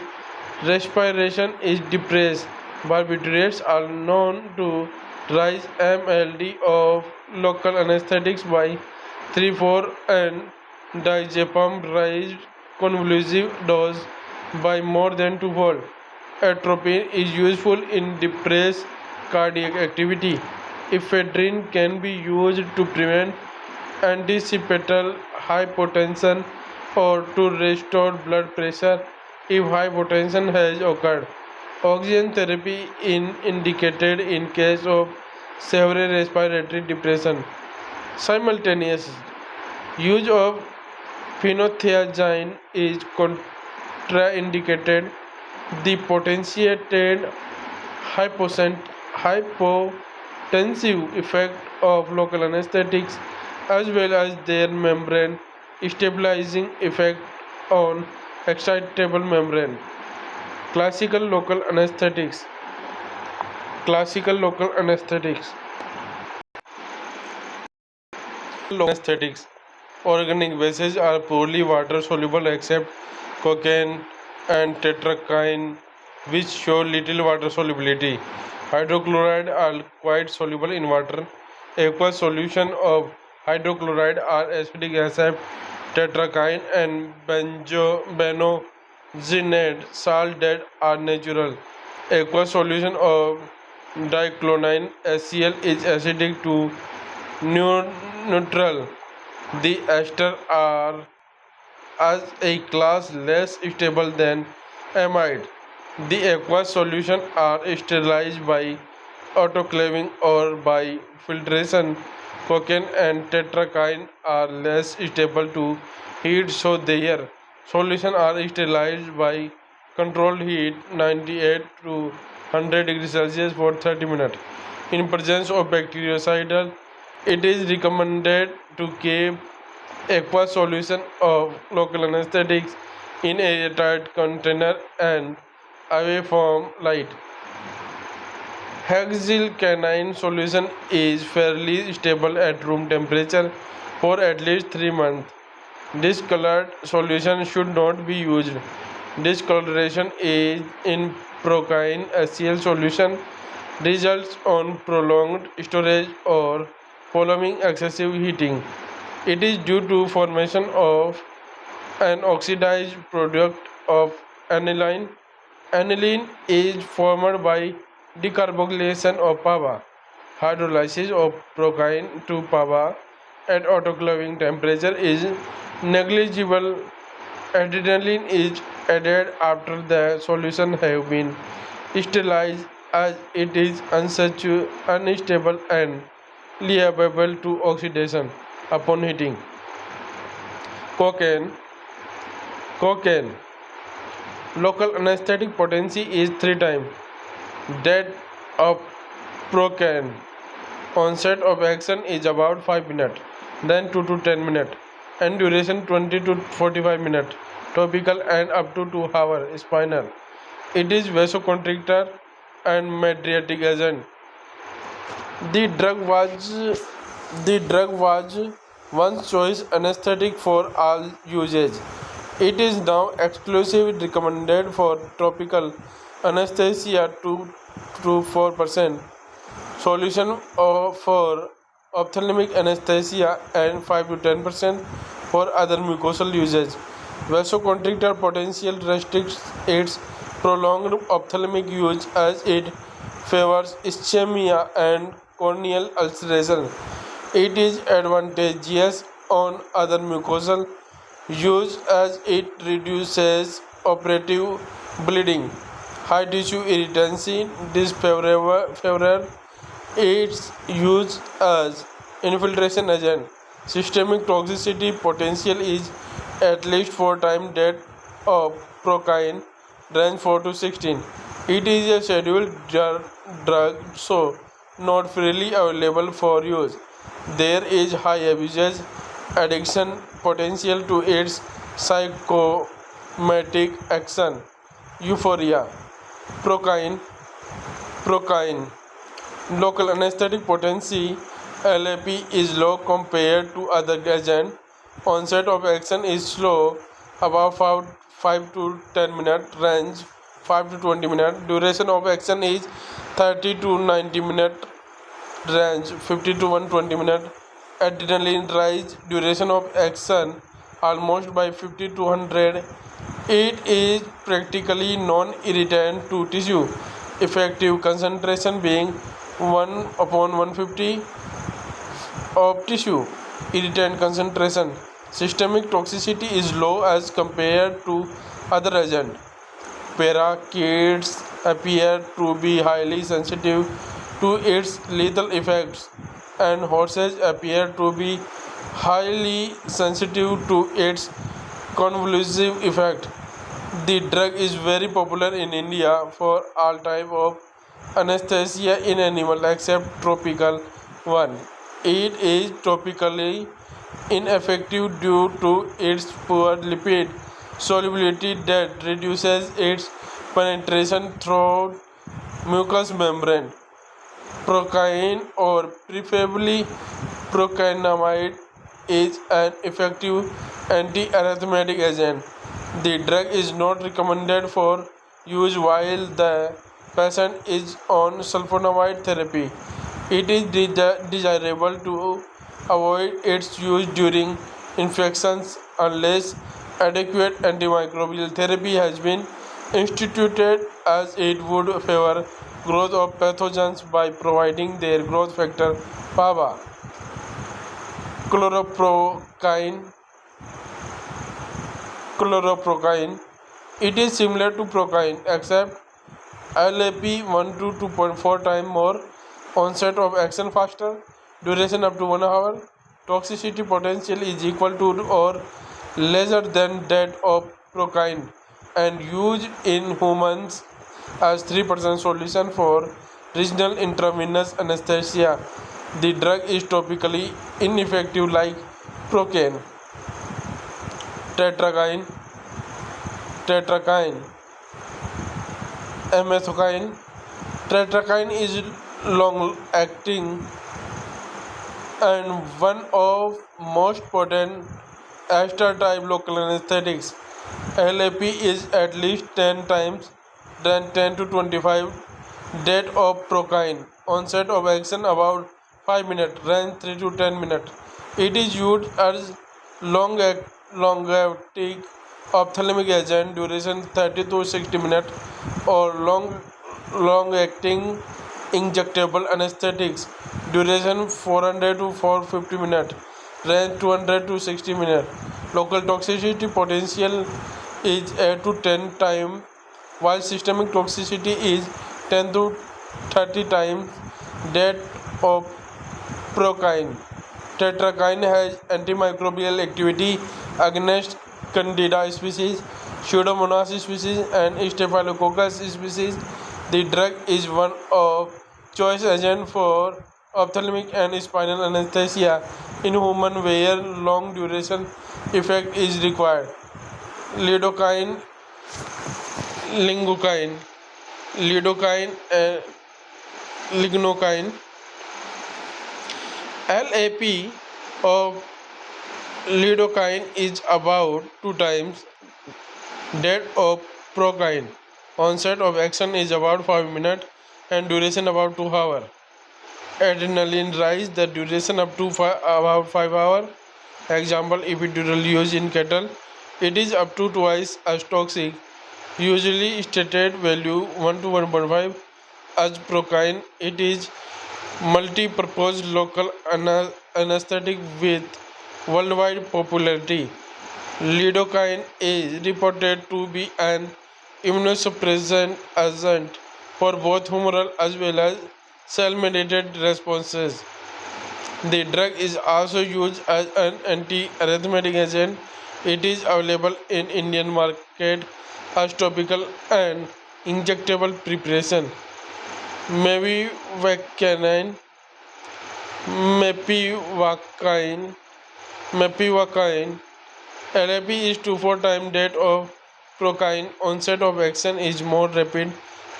respiration is depressed. Barbiturates are known to raise MLD of local anesthetics by 3-4 and diazepam raised convulsive dose by more than twofold. Atropine is useful in depressed cardiac activity. Ephedrine can be used to prevent anticipatal hypotension or to restore blood pressure if hypotension has occurred. Oxygen therapy is indicated in case of severe respiratory depression. Simultaneous use of phenothiazine is contraindicated. The potentiated hypotensive effect of local anesthetics as well as their membrane stabilizing effect on excitable membrane. Classical local anesthetics. Classical local anesthetics. Anesthetics. Organic bases are poorly water soluble except cocaine and tetracycline, which show little water solubility. Hydrochloride are quite soluble in water. Aqueous solution of hydrochloride are acidic acid, tetracycline, and benzogenate salt that are natural. Aqueous solution of diclonine HCl is acidic to neutral. The esters are as a class less stable than amide. The aqueous solutions are sterilized by autoclaving or by filtration. Cocaine and tetracycline are less stable to heat, so their solutions are sterilized by controlled heat 98 to 100 degrees Celsius for 30 minutes. In presence of bactericidal, it is recommended to keep aqueous solution of local anesthetics in a airtight container and away from light. Hexylcanine solution is fairly stable at room temperature for at least 3 months. Discolored solution should not be used. Discoloration is in procaine HCl solution results on prolonged storage or following excessive heating. It is due to formation of an oxidized product of aniline. Aniline is formed by decarboxylation of PAVA. Hydrolysis of procaine to PAVA at autoclaving temperature is negligible. Adrenaline is added after the solution have been sterilized as it is unstable and liable to oxidation upon heating. Cocaine. Cocaine. Local anesthetic potency is 3 times that of procaine. Onset of action is about 5 minutes, then 2 to 10 minutes, and duration 20 to 45 minutes. Topical and up to 2 hours. Spinal. It is vasoconstrictor and mediatic agent. The drug was once choice anesthetic for all usage. It is now exclusively recommended for topical anesthesia 2 to 4%, solution for ophthalmic anesthesia, and 5 to 10% for other mucosal usage. Vasoconstrictor potential restricts its prolonged ophthalmic use as it favors ischemia and corneal ulceration. It is advantageous on other mucosal use as it reduces operative bleeding, high tissue irritancy, disfavor its use as infiltration agent. Systemic toxicity potential is at least 4 times that of procaine, range 4 to 16. It is a scheduled drug, so not freely available for use. There is high abuse addiction potential to its psychomatic action. Euphoria. Procaine. Procaine. Local anesthetic potency LAP is low compared to other agents. Onset of action is slow, about 5 to 10 minutes, range 5 to 20 minutes. Duration of action is 30 to 90 minutes, range 50 to 120 minutes. Adrenaline rise, duration of action almost by 50 to 100. It is practically non-irritant to tissue. Effective concentration being 1 upon 150 of tissue. Irritant concentration. Systemic toxicity is low as compared to other agents. Parakeets appear to be highly sensitive to its lethal effects, and horses appear to be highly sensitive to its convulsive effect. The drug is very popular in India for all type of anesthesia in animal except tropical one. It is topically ineffective due to its poor lipid solubility that reduces its penetration through mucous membrane. Procaine, or preferably procainamide, is an effective antiarrhythmic agent. The drug is not recommended for use while the patient is on sulfonamide therapy. It is desirable to avoid its use during infections unless adequate antimicrobial therapy has been instituted, as it would favor growth of pathogens by providing their growth factor PABA. Chloroprocaine. Chloroprocaine. It is similar to procaine except LAP 1 to 2.4 times more, onset of action faster, duration up to 1 hour, toxicity potential is equal to or lesser than that of procaine, and used in humans as 3% solution for regional intravenous anesthesia. The drug is topically ineffective like procaine. Tetracaine. Tetracaine. Amethocaine. Tetracaine is long-acting and one of most potent ester-type local anesthetics. LAP is at least 10 times than 10 to 25 that of procaine. Onset of action about 5 minutes, range 3 to 10 minutes. It is used as long-acting ophthalmic agent, duration 30 to 60 minutes, or long-acting injectable anesthetics, duration 400 to 450 minutes, range 200 to 60 minutes. Local toxicity potential is 8 to 10 times, while systemic toxicity is 10 to 30 times that of procaine. Tetracaine has antimicrobial activity against Candida species, Pseudomonas species, and Staphylococcus species. The drug is one of choice agent for ophthalmic and spinal anesthesia in human where long duration effect is required. Lidocaine, lingocaine, lidocaine, and lignocaine. LAP of lidocaine is about 2 times that of procaine. Onset of action is about 5 minutes and duration about 2 hours. Adrenaline rise, the duration up to about 5 hours. Example, epidural use in cattle. It is up to twice as toxic, usually stated value 1 to 1.5 as procaine. It is multi-purpose local anesthetic with worldwide popularity. Lidocaine is reported to be an immunosuppressant agent for both humoral as well as cell-mediated responses. The drug is also used as an anti-arrhythmic agent. It is available in Indian market as topical and injectable preparation. Mepivacaine, mepivacaine, mepivacaine. LAP is 2 4 times that of procaine. Onset of action is more rapid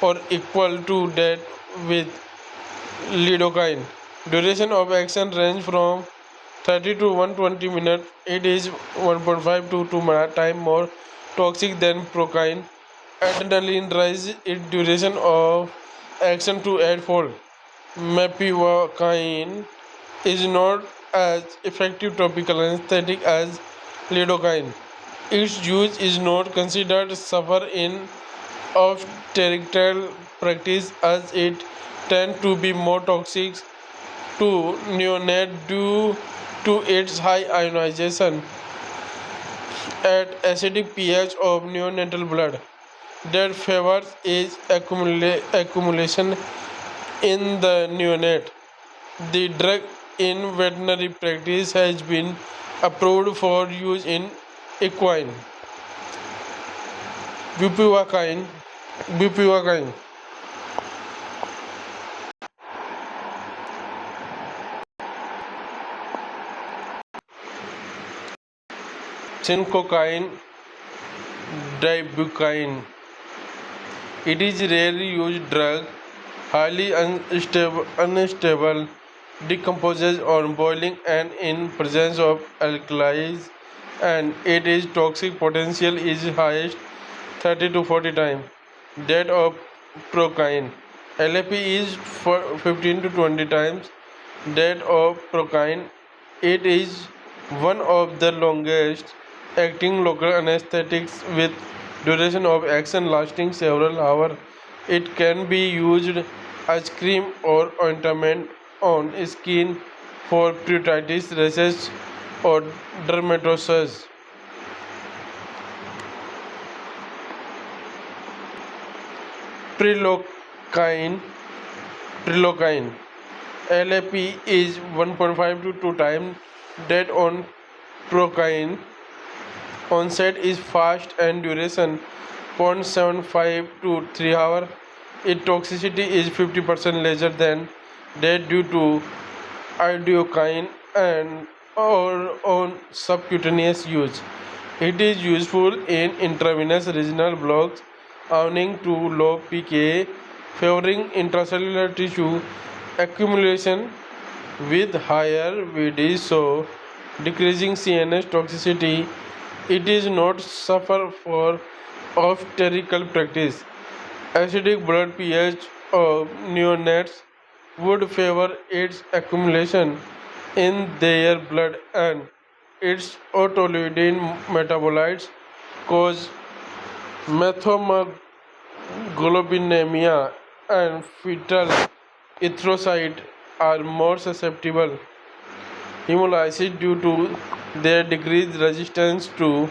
or equal to that with lidocaine. Duration of action range from 30 to 120 minutes. It is 1.5 to 2 times more toxic than procaine. Adrenaline rise its duration of action to 8-fold. Mepivacaine is not as effective topical anesthetic as lidocaine. Its use is not considered safer in obstetrical practice as it tends to be more toxic to neonate due to its high ionization at acidic pH of neonatal blood. that favors age accumulation in the neonate. The drug in veterinary practice has been approved for use in equine. Bupivacaine, bupivacaine, syncocaine, dibucaine. It is rarely used drug, highly unstable, decomposes on boiling and in presence of alkalis, and it is toxic potential is highest 30 to 40 times that of procaine. LAP is 15 to 20 times that of procaine. It is one of the longest acting local anesthetics with duration of action lasting several hours. It can be used as cream or ointment on skin for pruritus, rashes, or dermatosis. Prilocaine, prilocaine. LAP is 1.5 to 2 times that on procaine. Onset is fast and duration 0.75 to 3 hours. Its toxicity is 50% lesser than that due to iodine and or on subcutaneous use. It is useful in intravenous regional blocks owing to low pK, favoring intracellular tissue accumulation with higher VD, so decreasing CNS toxicity. It is not suffer for obstetrical practice. Acidic blood pH of neonates would favor its accumulation in their blood, and its autoleuidine metabolites cause methemoglobinemia, and fetal erythrocytes are more susceptible hemolysis due to their decreased resistance to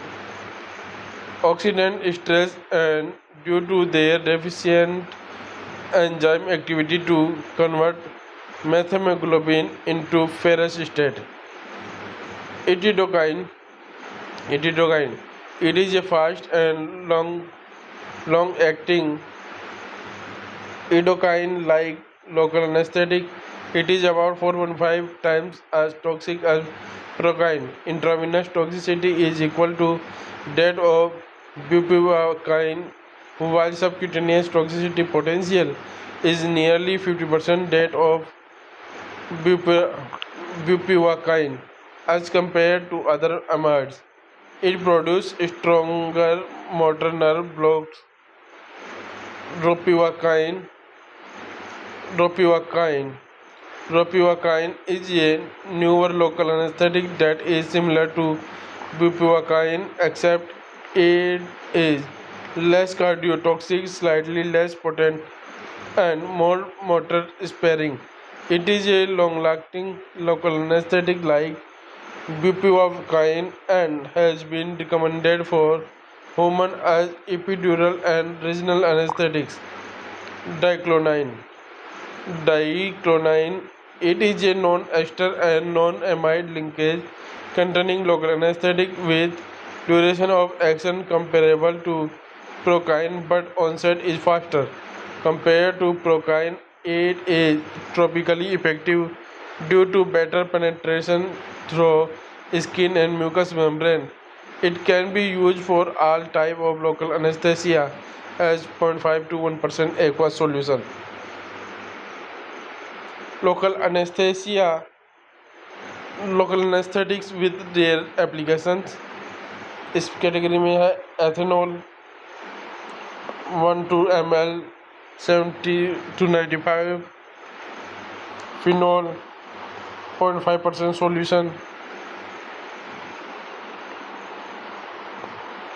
oxidant stress and due to their deficient enzyme activity to convert methemoglobin into ferrous state. Etidokine, etidokine. It is a fast and long-acting Idokine-like local anesthetic. It is about 4.5 times as toxic as procaine. Intravenous toxicity is equal to that of bupivacaine, while subcutaneous toxicity potential is nearly 50% that of bupivacaine as compared to other amides. It produces stronger motor nerve blocks. Ropivacaine Ropivacaine. Ropivacaine is a newer local anesthetic that is similar to bupivacaine, except it is less cardiotoxic, slightly less potent, and more motor sparing. It is a long-lasting local anesthetic like bupivacaine and has been recommended for human as epidural and regional anesthetics. Diclonine. Diclonine. It is a non-ester and non-amide linkage containing local anesthetic with duration of action comparable to procaine, but onset is faster. Compared to procaine, it is tropically effective due to better penetration through skin and mucous membrane. It can be used for all type of local anesthesia as 0.5 to 1% aqueous solution. Local anesthesia, local anesthetics with their applications इस category में है ethanol 1 to ml 70 to 95, phenol 0.5% solution,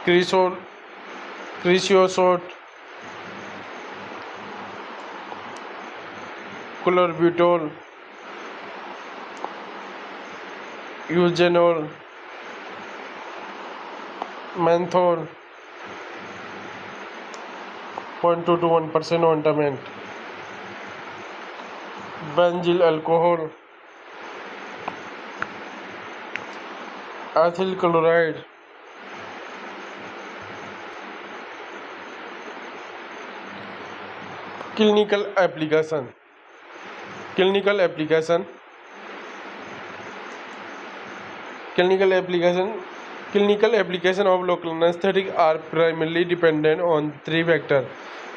cresol, creosote, clorbutol, eugenol, menthol, 0.2 to 1% ointment, benzyl alcohol, ethyl chloride. Clinical application. Clinical application. Clinical application. Clinical application of local anesthetic are primarily dependent on three factors: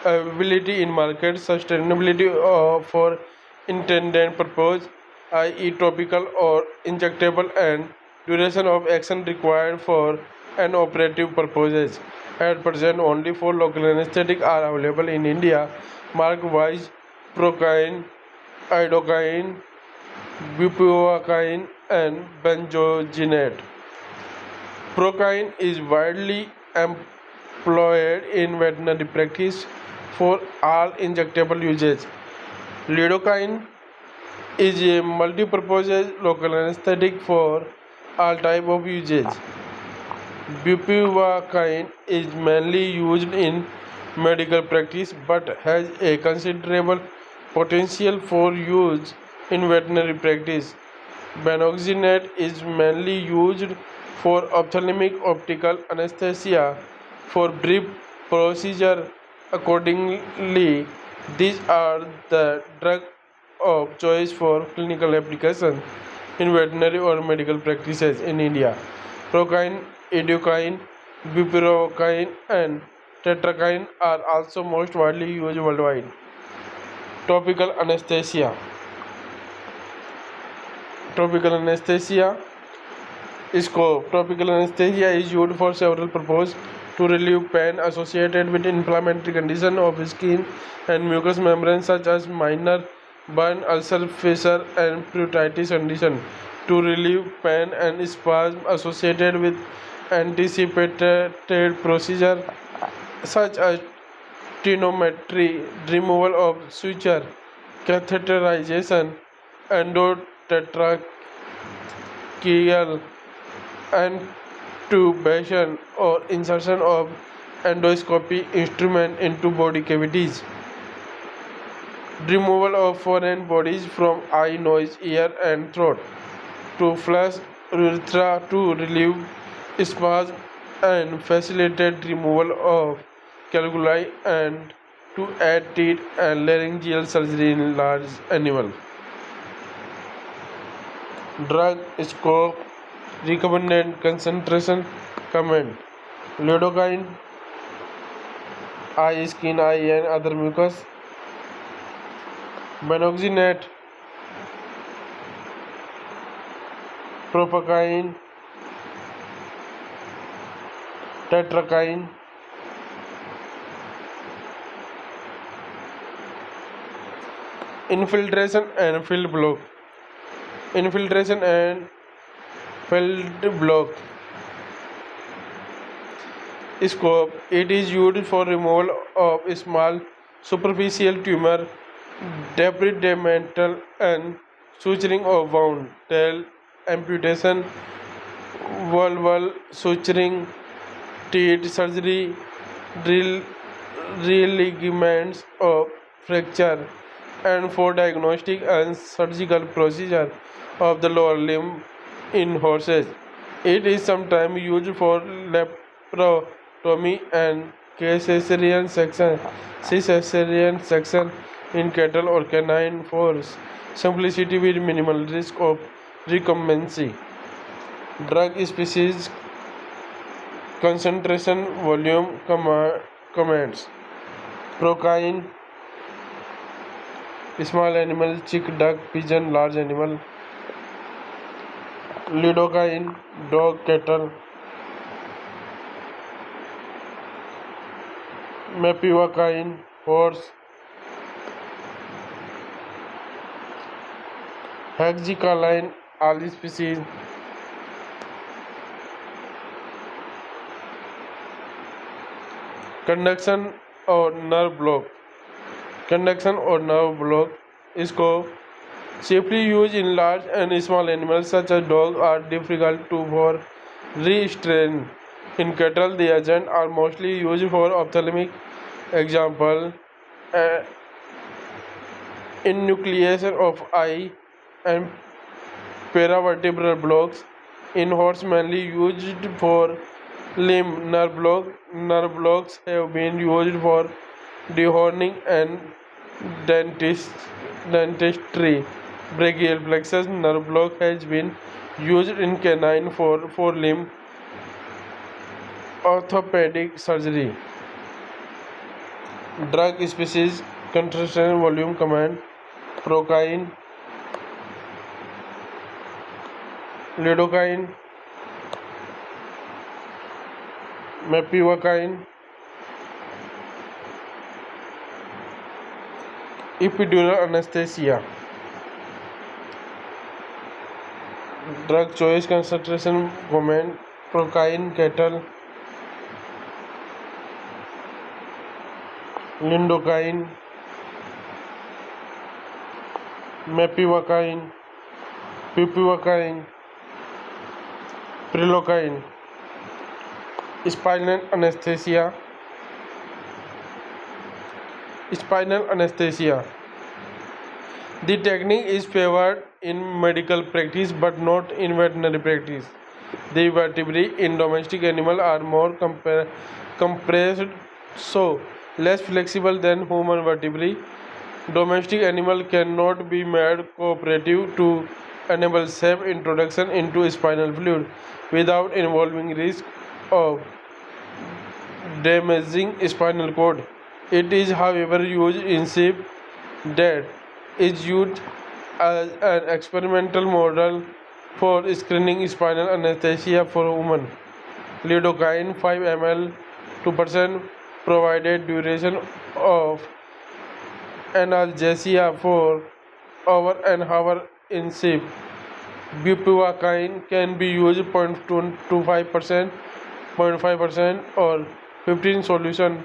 availability in market, sustainability for intended purpose, i.e. topical or injectable, and duration of action required for an operative purposes. At present, only 4 local anesthetics are available in India, marked wise procaine, idocaine, bupivacaine, and benzogenate. Procaine is widely employed in veterinary practice for all injectable uses. Lidocaine is a multi-purpose local anesthetic for all type of uses. Bupivacaine is mainly used in medical practice but has a considerable potential for use in veterinary practice. Benoxinate is mainly used for ophthalmic optical anesthesia for brief procedure. Accordingly, these are the drug of choice for clinical application in veterinary or medical practices in India. Procaine, idocaine, bupivacaine, and tetracaine are also most widely used worldwide. Topical anesthesia. Topical anesthesia scope. Topical anesthesia is used for several purposes: to relieve pain associated with inflammatory condition of skin and mucous membrane such as minor burn, ulcer, fissure, and pruritus condition; to relieve pain and spasm associated with anticipated procedure such as tenometry, removal of suture, catheterization, endotracheal intubation, or insertion of endoscopy instrument into body cavities; removal of foreign bodies from eye, nose, ear, and throat; to flush urethra to relieve spasm and facilitate removal of calculi; and to add teeth and laryngeal surgery in large animals. Drug scope. Recommended concentration. Comment. Lidocaine, eye, skin, eye, and other mucus. Benoxinate, propacaine, tetracaine. Infiltration and field block. Infiltration and field block scope. It is used for removal of small superficial tumor, debridement, and suturing of wound, tail amputation, valval suturing, teeth surgery, religaments of fracture, and for diagnostic and surgical procedure of the lower limb in horses. It is sometimes used for laparotomy and cesarean section in cattle or canine for simplicity with minimal risk of recumbency. Drug species concentration volume comments. Procaine, small animal, chick, duck, pigeon; large animal. Lidocaine, dog, cattle. Mepivacaine, horse. Hexacaline, all species. Conduction or nerve block. Conduction or nerve block scope. Safely used in large and small animals such as dogs are difficult to for restrain. In cattle, the agents are mostly used for ophthalmic Example, uh, enucleation of eye and paravertebral blocks in horse mainly used for limb nerve blocks have been used for dehorning and dentistry. Brachial plexus nerve block has been used in canine for forelimb orthopedic surgery. Drug species, concentration, volume, command, procaine, lidocaine, mepivacaine, epidural anesthesia. Drug choice, concentration, command, procaine, cattle, lidocaine, mepivacaine, pipivacaine, prilocaine. Spinal anesthesia. Spinal anesthesia. The technique is favored in medical practice but not in veterinary practice. The vertebrae in domestic animal are more compressed, so less flexible than human vertebrae. Domestic animal cannot be made cooperative to enable safe introduction into spinal fluid without involving risk of damaging spinal cord. It is, however, used in sheep that is used as an experimental model for screening spinal anesthesia for women. Lidocaine 5 ml 2% provided duration of analgesia for over an hour in sheep. Bupivacaine can be used 0.25%, 0.5% or 15 solution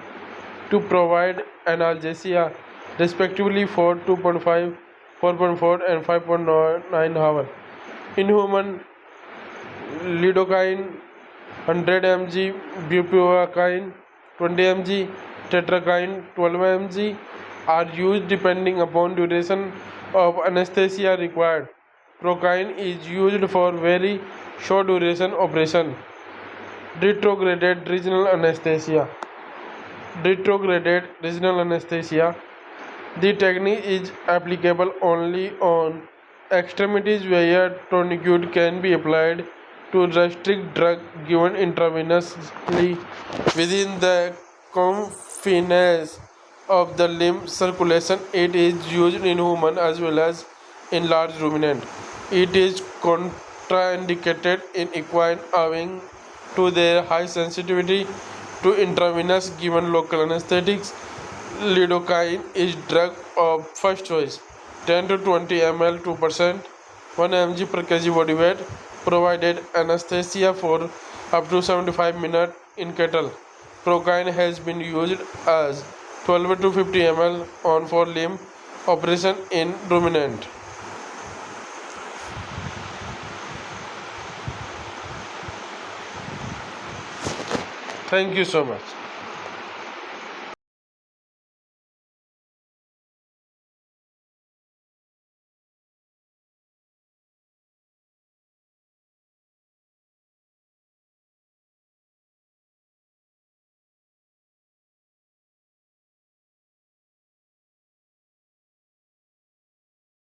to provide analgesia respectively for 2.5, 4.4 and 5.9 hours. In human, lidocaine 100 mg, bupivacaine 20 mg, tetracaine 12 mg are used depending upon duration of anesthesia required. Procaine is used for very short duration operation. Retrograded regional anesthesia. Retrograded regional anesthesia. The technique is applicable only on extremities where tourniquet can be applied to restrict drug given intravenously within the confines of the limb circulation. It is used in human as well as in large ruminant. It is contraindicated in equine owing to their high sensitivity to intravenous given local anesthetics. Lidocaine is drug of first choice. 10 to 20 ml 2%, 1 mg per kg body weight, provided anesthesia for up to 75 minutes in cattle. Procaine has been used as 12 to 50 ml on forelimb operation in ruminant. Thank you so much.